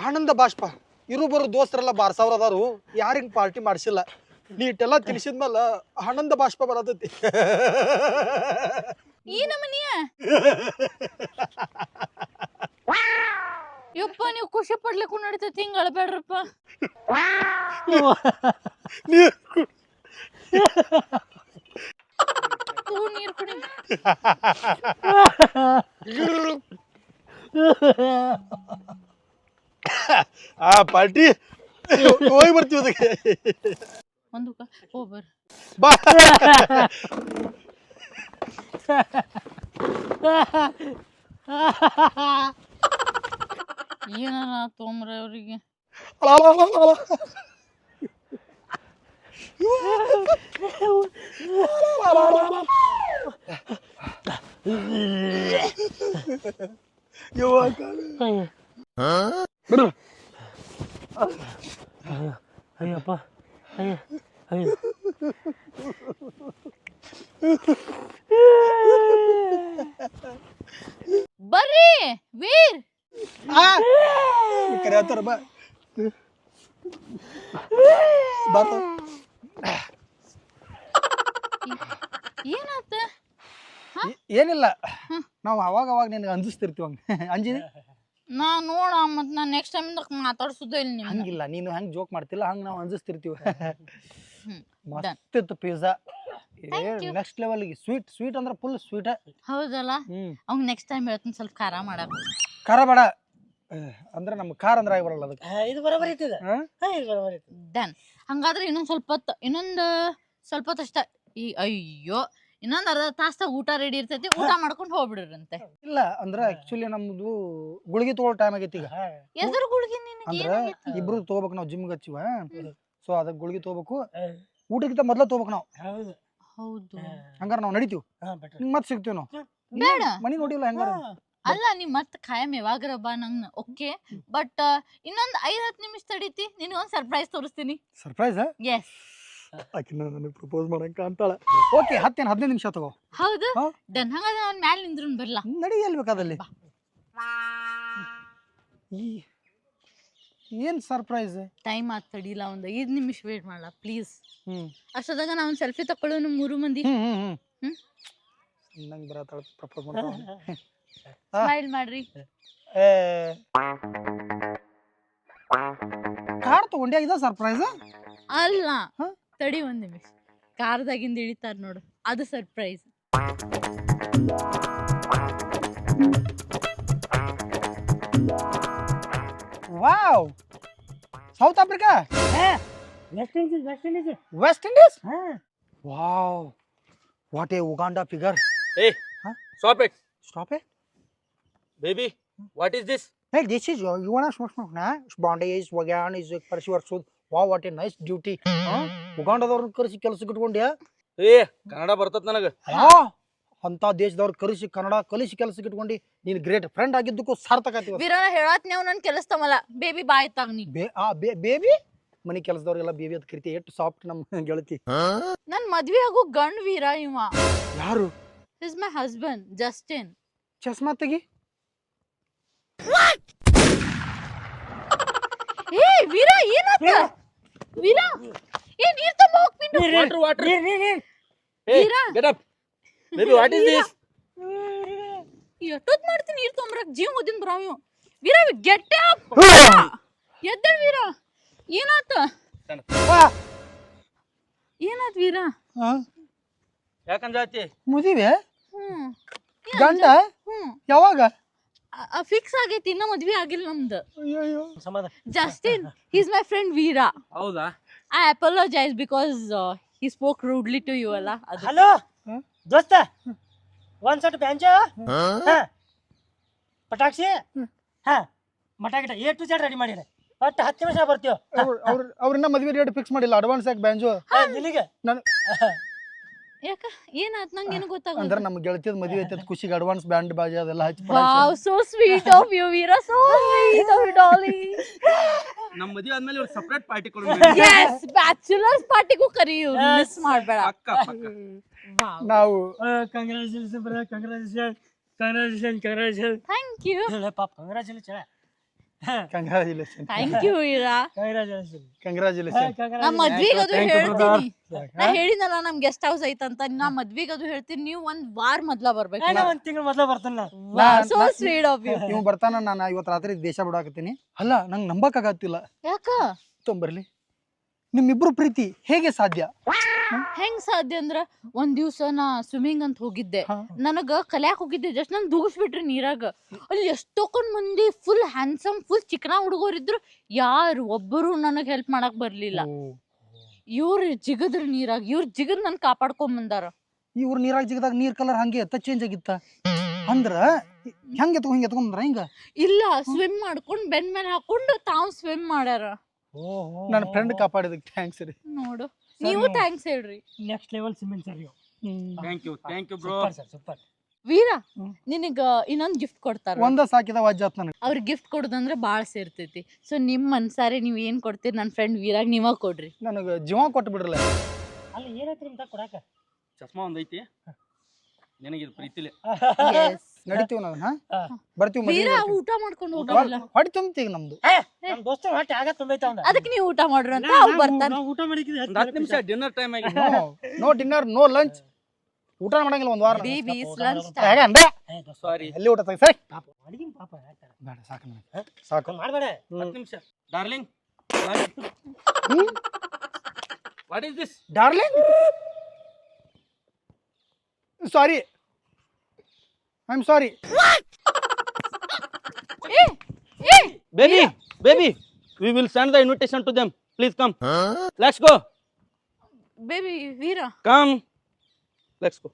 ಆನಂದ ಬಾಷ್ಪ ಇರು ಬರೋ ದೋಸ್ತರೆಲ್ಲ ಬಾರ್ಸಾವ್ರ ಅದಾರು ಯಾರಿಂಗ್ ಪಾರ್ಟಿ ಮಾಡ್ಸಿಲ್ಲ ನೀ ಇಟ್ಟೆಲ್ಲ ತಿನ್ಸಿದ್ಮೇಲೆ ಆನಂದ ಬಾಷ್ಪ ಬರತೈತಿ. ಈ ನಮನಿಯ ಯಪ್ಪ ನೀವು ಖುಷಿ ಪಡ್ಲಿಕ್ಕೂ ನಡೀತೈತಿ ಹಿಂಗ ಅಳಬೇಡ್ರಪ್ಪ ನೀರ್ ಕುಡಿ ಆ ಪಾರ್ಟಿ ಹೋಗಿ ಬರ್ತೀವಿ ಅದಕ್ಕೆ ಒಂದು ಹೋಗ್ಬರ್ ಬಾ. ಏನಾರ ತೊಂಬ್ರ ಅವ್ರಿಗೆ ಅಯ್ಯಪ್ಪ ಅಯ್ಯ ಅಯ್ಯ ಬರ್ರಿ ವೀರ್ ಕರೆಯತ್ತಾರ ಬಾ ಬಾತ ಏನಾತ ಏನಿಲ್ಲ ನಾವು ಅವಾಗ ಅವಾಗ ನಿನಗೆ ಅಂಜಿಸ್ತಿರ್ತೀವಿ ಹಂಗೆ ಅಂಜಿದಿ ನಾ ನೋಡ ಮತ್ ನಾ ನೆಕ್ಸ್ಟ್ ಟೈಮ್ ಮಾತಾಡ್ಸುದೇ ಇಲ್ಲ ನಿಮ್ಗೆ ಹಂಗಿಲ್ಲ ನೀನು ಹೆಂಗ್ ಜೋಕ್ ಮಾಡ್ತಿಲ್ಲ ಹಂಗ ನಾವು ಅಂಜಿಸ್ತಿರ್ತೀವಿ. ಹ್ಮ್ ಮಸ್ತ್ ಇತ್ತು ಪಿಜ್ಜಾ ನೆಕ್ಸ್ಟ್ ಲೆವೆಲ್ಗೆ ಸ್ವೀಟ್ ಅಂದ್ರೆ ಫುಲ್ ಸ್ವೀಟ್. ಹೌದಲ್ಲ ಅವ್ನ್ ನೆಕ್ಸ್ಟ್ ಟೈಮ್ ಹೇಳ್ತೀನಿ ಸ್ವಲ್ಪ ಖಾರ ಮಾಡಕ್ ಖಾರ ಬೇಡ ಅಂದ್ರೆ ನಮ್ಗೆ ಖಾರ ಅಂದ್ರೆ ಆಗಿ ಬರಲ್ಲ ಅದಕ್ಕೆ. ಇದು ಬರೋಬರಿ ಐತಿದ ಇದು ಬರೋಬರಿ ಐತಿ ಡನ್ ಹಂಗಾದ್ರೆ ಇನ್ನೊಂದ್ ಸ್ವಲ್ಪ ಸ್ವಲ್ಪ ಹೊತ್ತು ಅಷ್ಟ ಈ ಅಯ್ಯೋ ಇನ್ನೊಂದ್ ಅರ್ಧ ತಾಸ್ದಾಗ ಊಟ ರೆಡಿ ಇರ್ತೈತಿ ಊಟ ಮಾಡ್ಕೊಂಡು ಹೋಗ್ಬಿಡ್ರಂತೆ ಇಲ್ಲ ಅಂದ್ರೆ ಆಕ್ಚುಲಿ ನಮ್ದು ಗುಳಿಗೆ ತಗೊಳ್ಳೋ ಟೈಮ್ ಆಗೈತಿ ಈಗ. ಎದ್ರ ಗುಳ್ಗಿ ನಿನಗೆ ಅಂದ್ರೆ ಇಬ್ರು ತಗೋಬೇಕು ನಾವು ಜಿಮ್ಗೆ ಹಚ್ಚಿವ ಸೊ ಅದಕ್ಕೆ ಗುಳಿಗೆ ತಗೋಬೇಕು ಊಟಕ್ಕಿಂತ ಮೊದ್ಲ ತಗೋಬೇಕು ನಾವು. ಹೌದು ಹೌದು ಹಂಗಾರ ನಾವು ನಡಿತೀವಿ ನಿಂಗೆ ಮತ್ತೆ ಸಿಗ್ತೀವಿ ನಾವು. ಬೇಡ ಮನಿ ನೋಡಿಲ್ಲ ಹೆಂಗಾರ ಅಲ್ಲ ನೀ ಮತ್ ಖಾಯಂ ಯಾವಾಗ್ರ ಬಾ ನಂಗ್ ಓಕೆ ಬಟ್ ಇನ್ನೊಂದ್ 5-10 ನಿಮಿಷ ತಡೀತಿ ನಿನಗೊಂದ್ ಸರ್ಪ್ರೈಸ್ ತೋರಿಸ್ತೀನಿ. ಸರ್ಪ್ರೈಸ್ ಎಸ್ ಆಕಿನ ನನಗೆ ಪ್ರಪೋಸ್ ಮಾಡಂಕ ಅಂತಾಳ. ಓಕೆ 10-15 ನಿಮಿಷ ತಗೋ. ಹೌದು ಹಾ? ಡನ್ ಹಂಗಾದ್ರೆ ಅವ್ನ ಮ್ಯಾಲ ನಿಂದ್ರನ್ ಬರ್ಲಾ ನಡಿ ಎಲ್ಲಿ ಬೇಕಾದಲ್ಲಿ. ಏನ್ ಸರ್ಪ್ರೈಸ್ ಟೈಮ್ ಆತ್ ತಡಿಲ್ಲ ಒಂದ್ 5 ನಿಮಿಷ ವೇಟ್ ಮಾಡ್ಲಾ ಪ್ಲೀಸ್. ಹ್ಮ್ ಅಷ್ಟೊದಾಗ ನಾವ್ ಒಂದ್ ಸೆಲ್ಫಿ ತಕೊಳ್ಳೋನು 3 ಮಂದಿ. ಹ್ಮ್ ನಂಗೆ ಬರತ್ತಾಳ ಪ್ರಪೋಸ್ ಮಾಡ್ತಾಳ. ಸ್ಮೈಲ್ ಮಾಡ್ರಿ. ಕಾರ್ ತಗೊಂಡೆ ಇದ ಸರ್ಪ್ರೈಸ್ ಅಲ್ಲ ಹಾ? ತಡಿ ಒಂದ್ ನಿಮಿಷ ಕಾರ್ದಾಗಿಂದ ಇಳಿತಾರ ನೋಡು ಅದು surprise. Wow South Africa West Indies West Indies wow what a Uganda figure. Hey, Huh? stop it. Stop it. Baby, what is this? Hey, this is you wanna smoke na? Bondi is Wagan is Persiwar. Wow, what a nice duty. ಉಗಾಂಡದವ್ರನ್ನ ಕರೆಸಿ ಕೆಲಸಕ್ಕೆ ಇಟ್ಕೊಂಡ್ಯಾ? ಏ ಕನ್ನಡ ಬರ್ತದ ನನಗ. ಅಂತ ದೇಶದವ್ರ ಕರೆಸಿ ಕನ್ನಡ ಕಲಿಸಿ ಕೆಲಸಕ್ಕೆ ಇಟ್ಕೊಂಡಿ ನೀನ್ ಗ್ರೇಟ್ ಫ್ರೆಂಡ್ ಆಗಿದ್ದಕ್ಕೂ ಸಾರ್ಥಕ ಆಯ್ತು. ವೀರನ ಹೇಳತ್ ನೀವು ನನ್ ಕೆಲಸದಮಲ್ಲ ಬೇಬಿ ಬಾಯ್ ತಾಗ್ ನೀ ಬೇಬಿ ಮನಿ ಕೆಲಸದವ್ರಿಗೆಲ್ಲ ಬೇಬಿ ಅಂತ ಕರಿತಿ ಎಷ್ಟು ಸಾಫ್ಟ್ ನಮ್ಮ ಗೆಳತಿ. ನನ್ ಮದ್ವೆ ಆಗು ಗಂಡ್ ವೀರ ಇವ. ಯಾರು ಇಸ್ ಮೈ ಹಸ್ಬೆಂಡ್ ಜಸ್ಟಿನ್. ಚಸ್ಮಾ ತೆಗಿ. ಏ ವೀರ ಏನಾತ? ವೀರ ಏ ನೀರ್ ತುಂಬ ಹೋಗ್ಬಿಟ್ಟು. Water, water. ನೀರ್ Hey, Veera. get up. Baby, what is this? ಎಷ್ಟೊತ್ ಮಾಡ್ತೀನಿ ನೀರ್ ತೊಂಬರಕ್ ಜೀವ ಓದಿನ್ ಬರಾವ್. ವೀರ ಗೆಟ್ ಅಪ್. ಎದ್ದ ವೀರ. ಏನಾತ? ಏನಾತ್ ವೀರ? ಯಾಕಂಜಾತಿ? ಮುದಿವೆ ಹ್ಮ್ ಗಂಡ ಹ್ಮ್ ಯಾವಾಗ? ಫಿಕ್ಸ್ ಆಗೈತಿ, ಇನ್ನ ಮದ್ವೆ ಆಗಿಲ್ಲ ನಮ್ದು. ಅಯ್ಯೋ ಸಮಾಧಾನ. Justin, he's my friend Veera. ಹೌದಾ? I apologize because he spoke rudely to you ಅಲ್ಲ. ಅದು ಹಲೋ ದೋಸ್ತ, ಒಂದ್ ಸಟ್ ಬ್ಯಾಂಚ ಪಟಾಕ್ಷಿ ಮಟಾಕಿಟ A to Z ರೆಡಿ ಮಾಡಿರ. ಒಟ್ಟು 10 ನಿಮಿಷ ಬರ್ತೀವಿ. ಅವ್ರನ್ನ ಮದ್ವೆ ರೇಟ್ ಫಿಕ್ಸ್ ಮಾಡಿಲ್ಲ, ಅಡ್ವಾನ್ಸ್ ಯಾಕೆ ಬ್ಯಾಂಜು? ನಿನಗೆ ನಾನು ಯಾಕ ಏನಾತ್ ನಂಗೆ ಏನು ಗೊತ್ತಾಗಲ್ಲ. ಅಂದ್ರೆ ನಮ್ಮ ಗೆಳತಿಯದ ಮದ್ವೆ ಐತೆ ಖುಷಿಗೆ ಅಡ್ವಾನ್ಸ್ ಬ್ಯಾಂಡ್ ಬಾಜಿ ಅದೆಲ್ಲ ಹಚ್ಚಿ Wow, so sweet of you Veera, so sweet of you darling. ನಮ್ಮ ಮದುವೆ ಆದ್ಮೇಲೆ ಇವ್ರು ಸಪರೇಟ್ ಪಾರ್ಟಿ ಕೊಡು. Yes, bachelor's party ಗೂ ಕರಿಯು, ಮಿಸ್ ಮಾಡಬೇಡ. ಪಕ್ಕ ಪಕ್ಕ. Wow. ನಾವು congratulation brother, congratulation. Thank you. ಪಾಪ congratulation. Thank you Veera. Congratulation. ನಾ ಮದ್ವಿಗೆ ಅದು ಹೇಳ್ತೀನಿ. ನಾ ಹೇಳಿನಲ್ಲ ನಮ್ ಗೆಸ್ಟ್ ಹೌಸ್ ಐತಂತ, ನಾ ಮದ್ವಿಗೆ ಅದು ಹೇಳ್ತೀನಿ. ನೀವು ಒಂದ್ ವಾರ ಮೊದ್ಲ ಬರ್ಬೇಕು. ಒಂದ್ ತಿಂಗಳು ಮೊದ್ಲ ಬರ್ತಾನ. So sweet of you. ನೀವು ಬರ್ತಾನ, ನಾನು ಇವತ್ತು ರಾತ್ರಿ ದೇಶ ಬಿಡಾಕತ್ತೀನಿ. ಅಲ್ಲ ನಂಗೆ ನಂಬಕ್ಕಾಗತ್ತಿಲ್ಲ. ಯಾಕ ತೊಂಬರ್ಲಿ, ನಿಮ್ಮಿಬ್ರು ಪ್ರೀತಿ ಹೇಗೆ ಸಾಧ್ಯ? ಹೆಂಗ್ ಸಾಧ್ಯ ಅಂದ್ರ, ಒಂದ್ ದಿವ್ಸ ನಾ ಸ್ವಿಮ್ಮಿಂಗ್ ಅಂತ ಹೋಗಿದ್ದೆ. ನನಗ ಕಲ್ಯಾಕ್ ಹೋಗಿದ್ದೆ, ಜಸ್ಟ್ ನನ್ ದೂಗಿಸ್ಬಿಟ್ರಿ ನೀರಾಗ. ಅಲ್ಲಿ ಎಷ್ಟೊಂದ್ ಮಂದಿ ಫುಲ್ ಹ್ಯಾಂಡ್ಸಮ್, ಫುಲ್ ಚಿಕ್ಕನ ಹುಡುಗರಿದ್ರು. ಯಾರು ಒಬ್ಬರು ನನಗ್ ಹೆಲ್ಪ್ ಮಾಡಕ್ ಬರ್ಲಿಲ್ಲ. ಇವ್ರು ಜಿಗದ್ರ ನೀರಾಗ, ಇವ್ರು ಜಿಗದ್ ನನ್ ಕಾಪಾಡ್ಕೊಂಡ್ ಬಂದಾರ. ಇವ್ರು ನೀರಾಗ ಜಿಗದಾಗ ನೀರ್ ಕಲರ್ ಹಂಗೆ ಚೇಂಜ್ ಆಗಿತ್ತ ಅಂದ್ರ ಹೆಂಗೆ ಎತ್ಕೊಂಡ್ರ ಹಿಂಗ? ಇಲ್ಲ, ಸ್ವಿಮ್ ಮಾಡ್ಕೊಂಡ್ ಬೆನ್ ಮೇಲೆ ಹಾಕೊಂಡು ತಾವ್ ಸ್ವಿಮ್ ಮಾಡ್ಯಾರ. ನನ್ನ ಫ್ರೆಂಡ್ ಕಾಪಾಡಿದಕ್ಕೆ ಥ್ಯಾಂಕ್ಸ್ ರೀ. ನೋಡು, ನೀವು ಥ್ಯಾಂಕ್ಸ್ ಹೇಳ್ರಿ. Next level cement sir. Thank you bro. Super. Veera, ನಿನಗ ಇನ್ನೊಂದ್ ಗಿಫ್ಟ್ ಕೊಡ್ತಾರ. ಒಂದ ಸಾಕಿದ ವಜ್ಜಾತ್ ನನಗೆ. ಅವ್ರ ಗಿಫ್ಟ್ ಕೊಡೋದಂದ್ರೆ ಬಾಳ ಸೇರ್ತೈತಿ. ಸೊ ನಿಮ್ ಮನ್ಸಾರೆ ನೀವ್ ಏನ್ ಕೊಡ್ತೀರಿ ನನ್ನ ಫ್ರೆಂಡ್ ವೀರಾಗ್ ನೀವ ಕೊಡ್ರಿ. ನನಗೆ ಜೀವ ಕೊಟ್ಟು ಬಿಡ್ರಲ್ಲ. ಅಲ್ಲಿ ಏನೈತ್ರಿ ನಿಮ್ದ ಕೊಡಾಕ? ಚಸ್ಮಾ ಒಂದ್ ಐತಿ, ನಿನಗಿದು ಪ್ರೀತಿಲೆ. ನಡಿತೀವಿ ನಾವು. ಬರ್ತೀವಿ. ವೀರ ಊಟ ಮಾಡ್ಕೊಂಡು ಹೋಗಲ್ಲ. ಹೊಡಿ ತುಂಬ್ತೀವಿ ನಮ್ದು. ನಮ್ ದೋಸ್ತ ಹೊಟ್ಟೆ ಆಗ ತುಂಬೈತ ಅವಂದ. ಅದಕ್ಕೆ ನೀವು ಊಟ ಮಾಡ್ರಿ ಅಂತ ಅವ್ರು ಬರ್ತಾನ. ನಾವು ಊಟ ಮಾಡಿದ್ವಿ ಒಂದ್ 10 ನಿಮಿಷ ಡಿನ್ನರ್ ಟೈಮ್ ಆಗಿ. No dinner, no lunch. ಊಟ ಮಾಡಂಗಿಲ್ಲ ಒಂದ್ ವಾರ. ಬೇಬೀಸ್ ಲಂಚ್ ಹೇಗೆ ಅಂದೆ? ಸಾರಿ. ಎಲ್ಲಿ ಊಟ ತೆಗಿ ಸರಿ. ಪಾಪ ಅಡಿಗೆ ಪಾಪ ಹೇಳ್ತಾರ. ಬೇಡ ಸಾಕು ನನಗೆ. ಸಾಕು ಮಾಡ್ಬೇಡ. 10 ನಿಮಿಷ. Darling, what is this? Darling, sorry, I am sorry. Baby, we will send the invitation to them. Please come. Let's go. Baby Veera, Come. Let's go.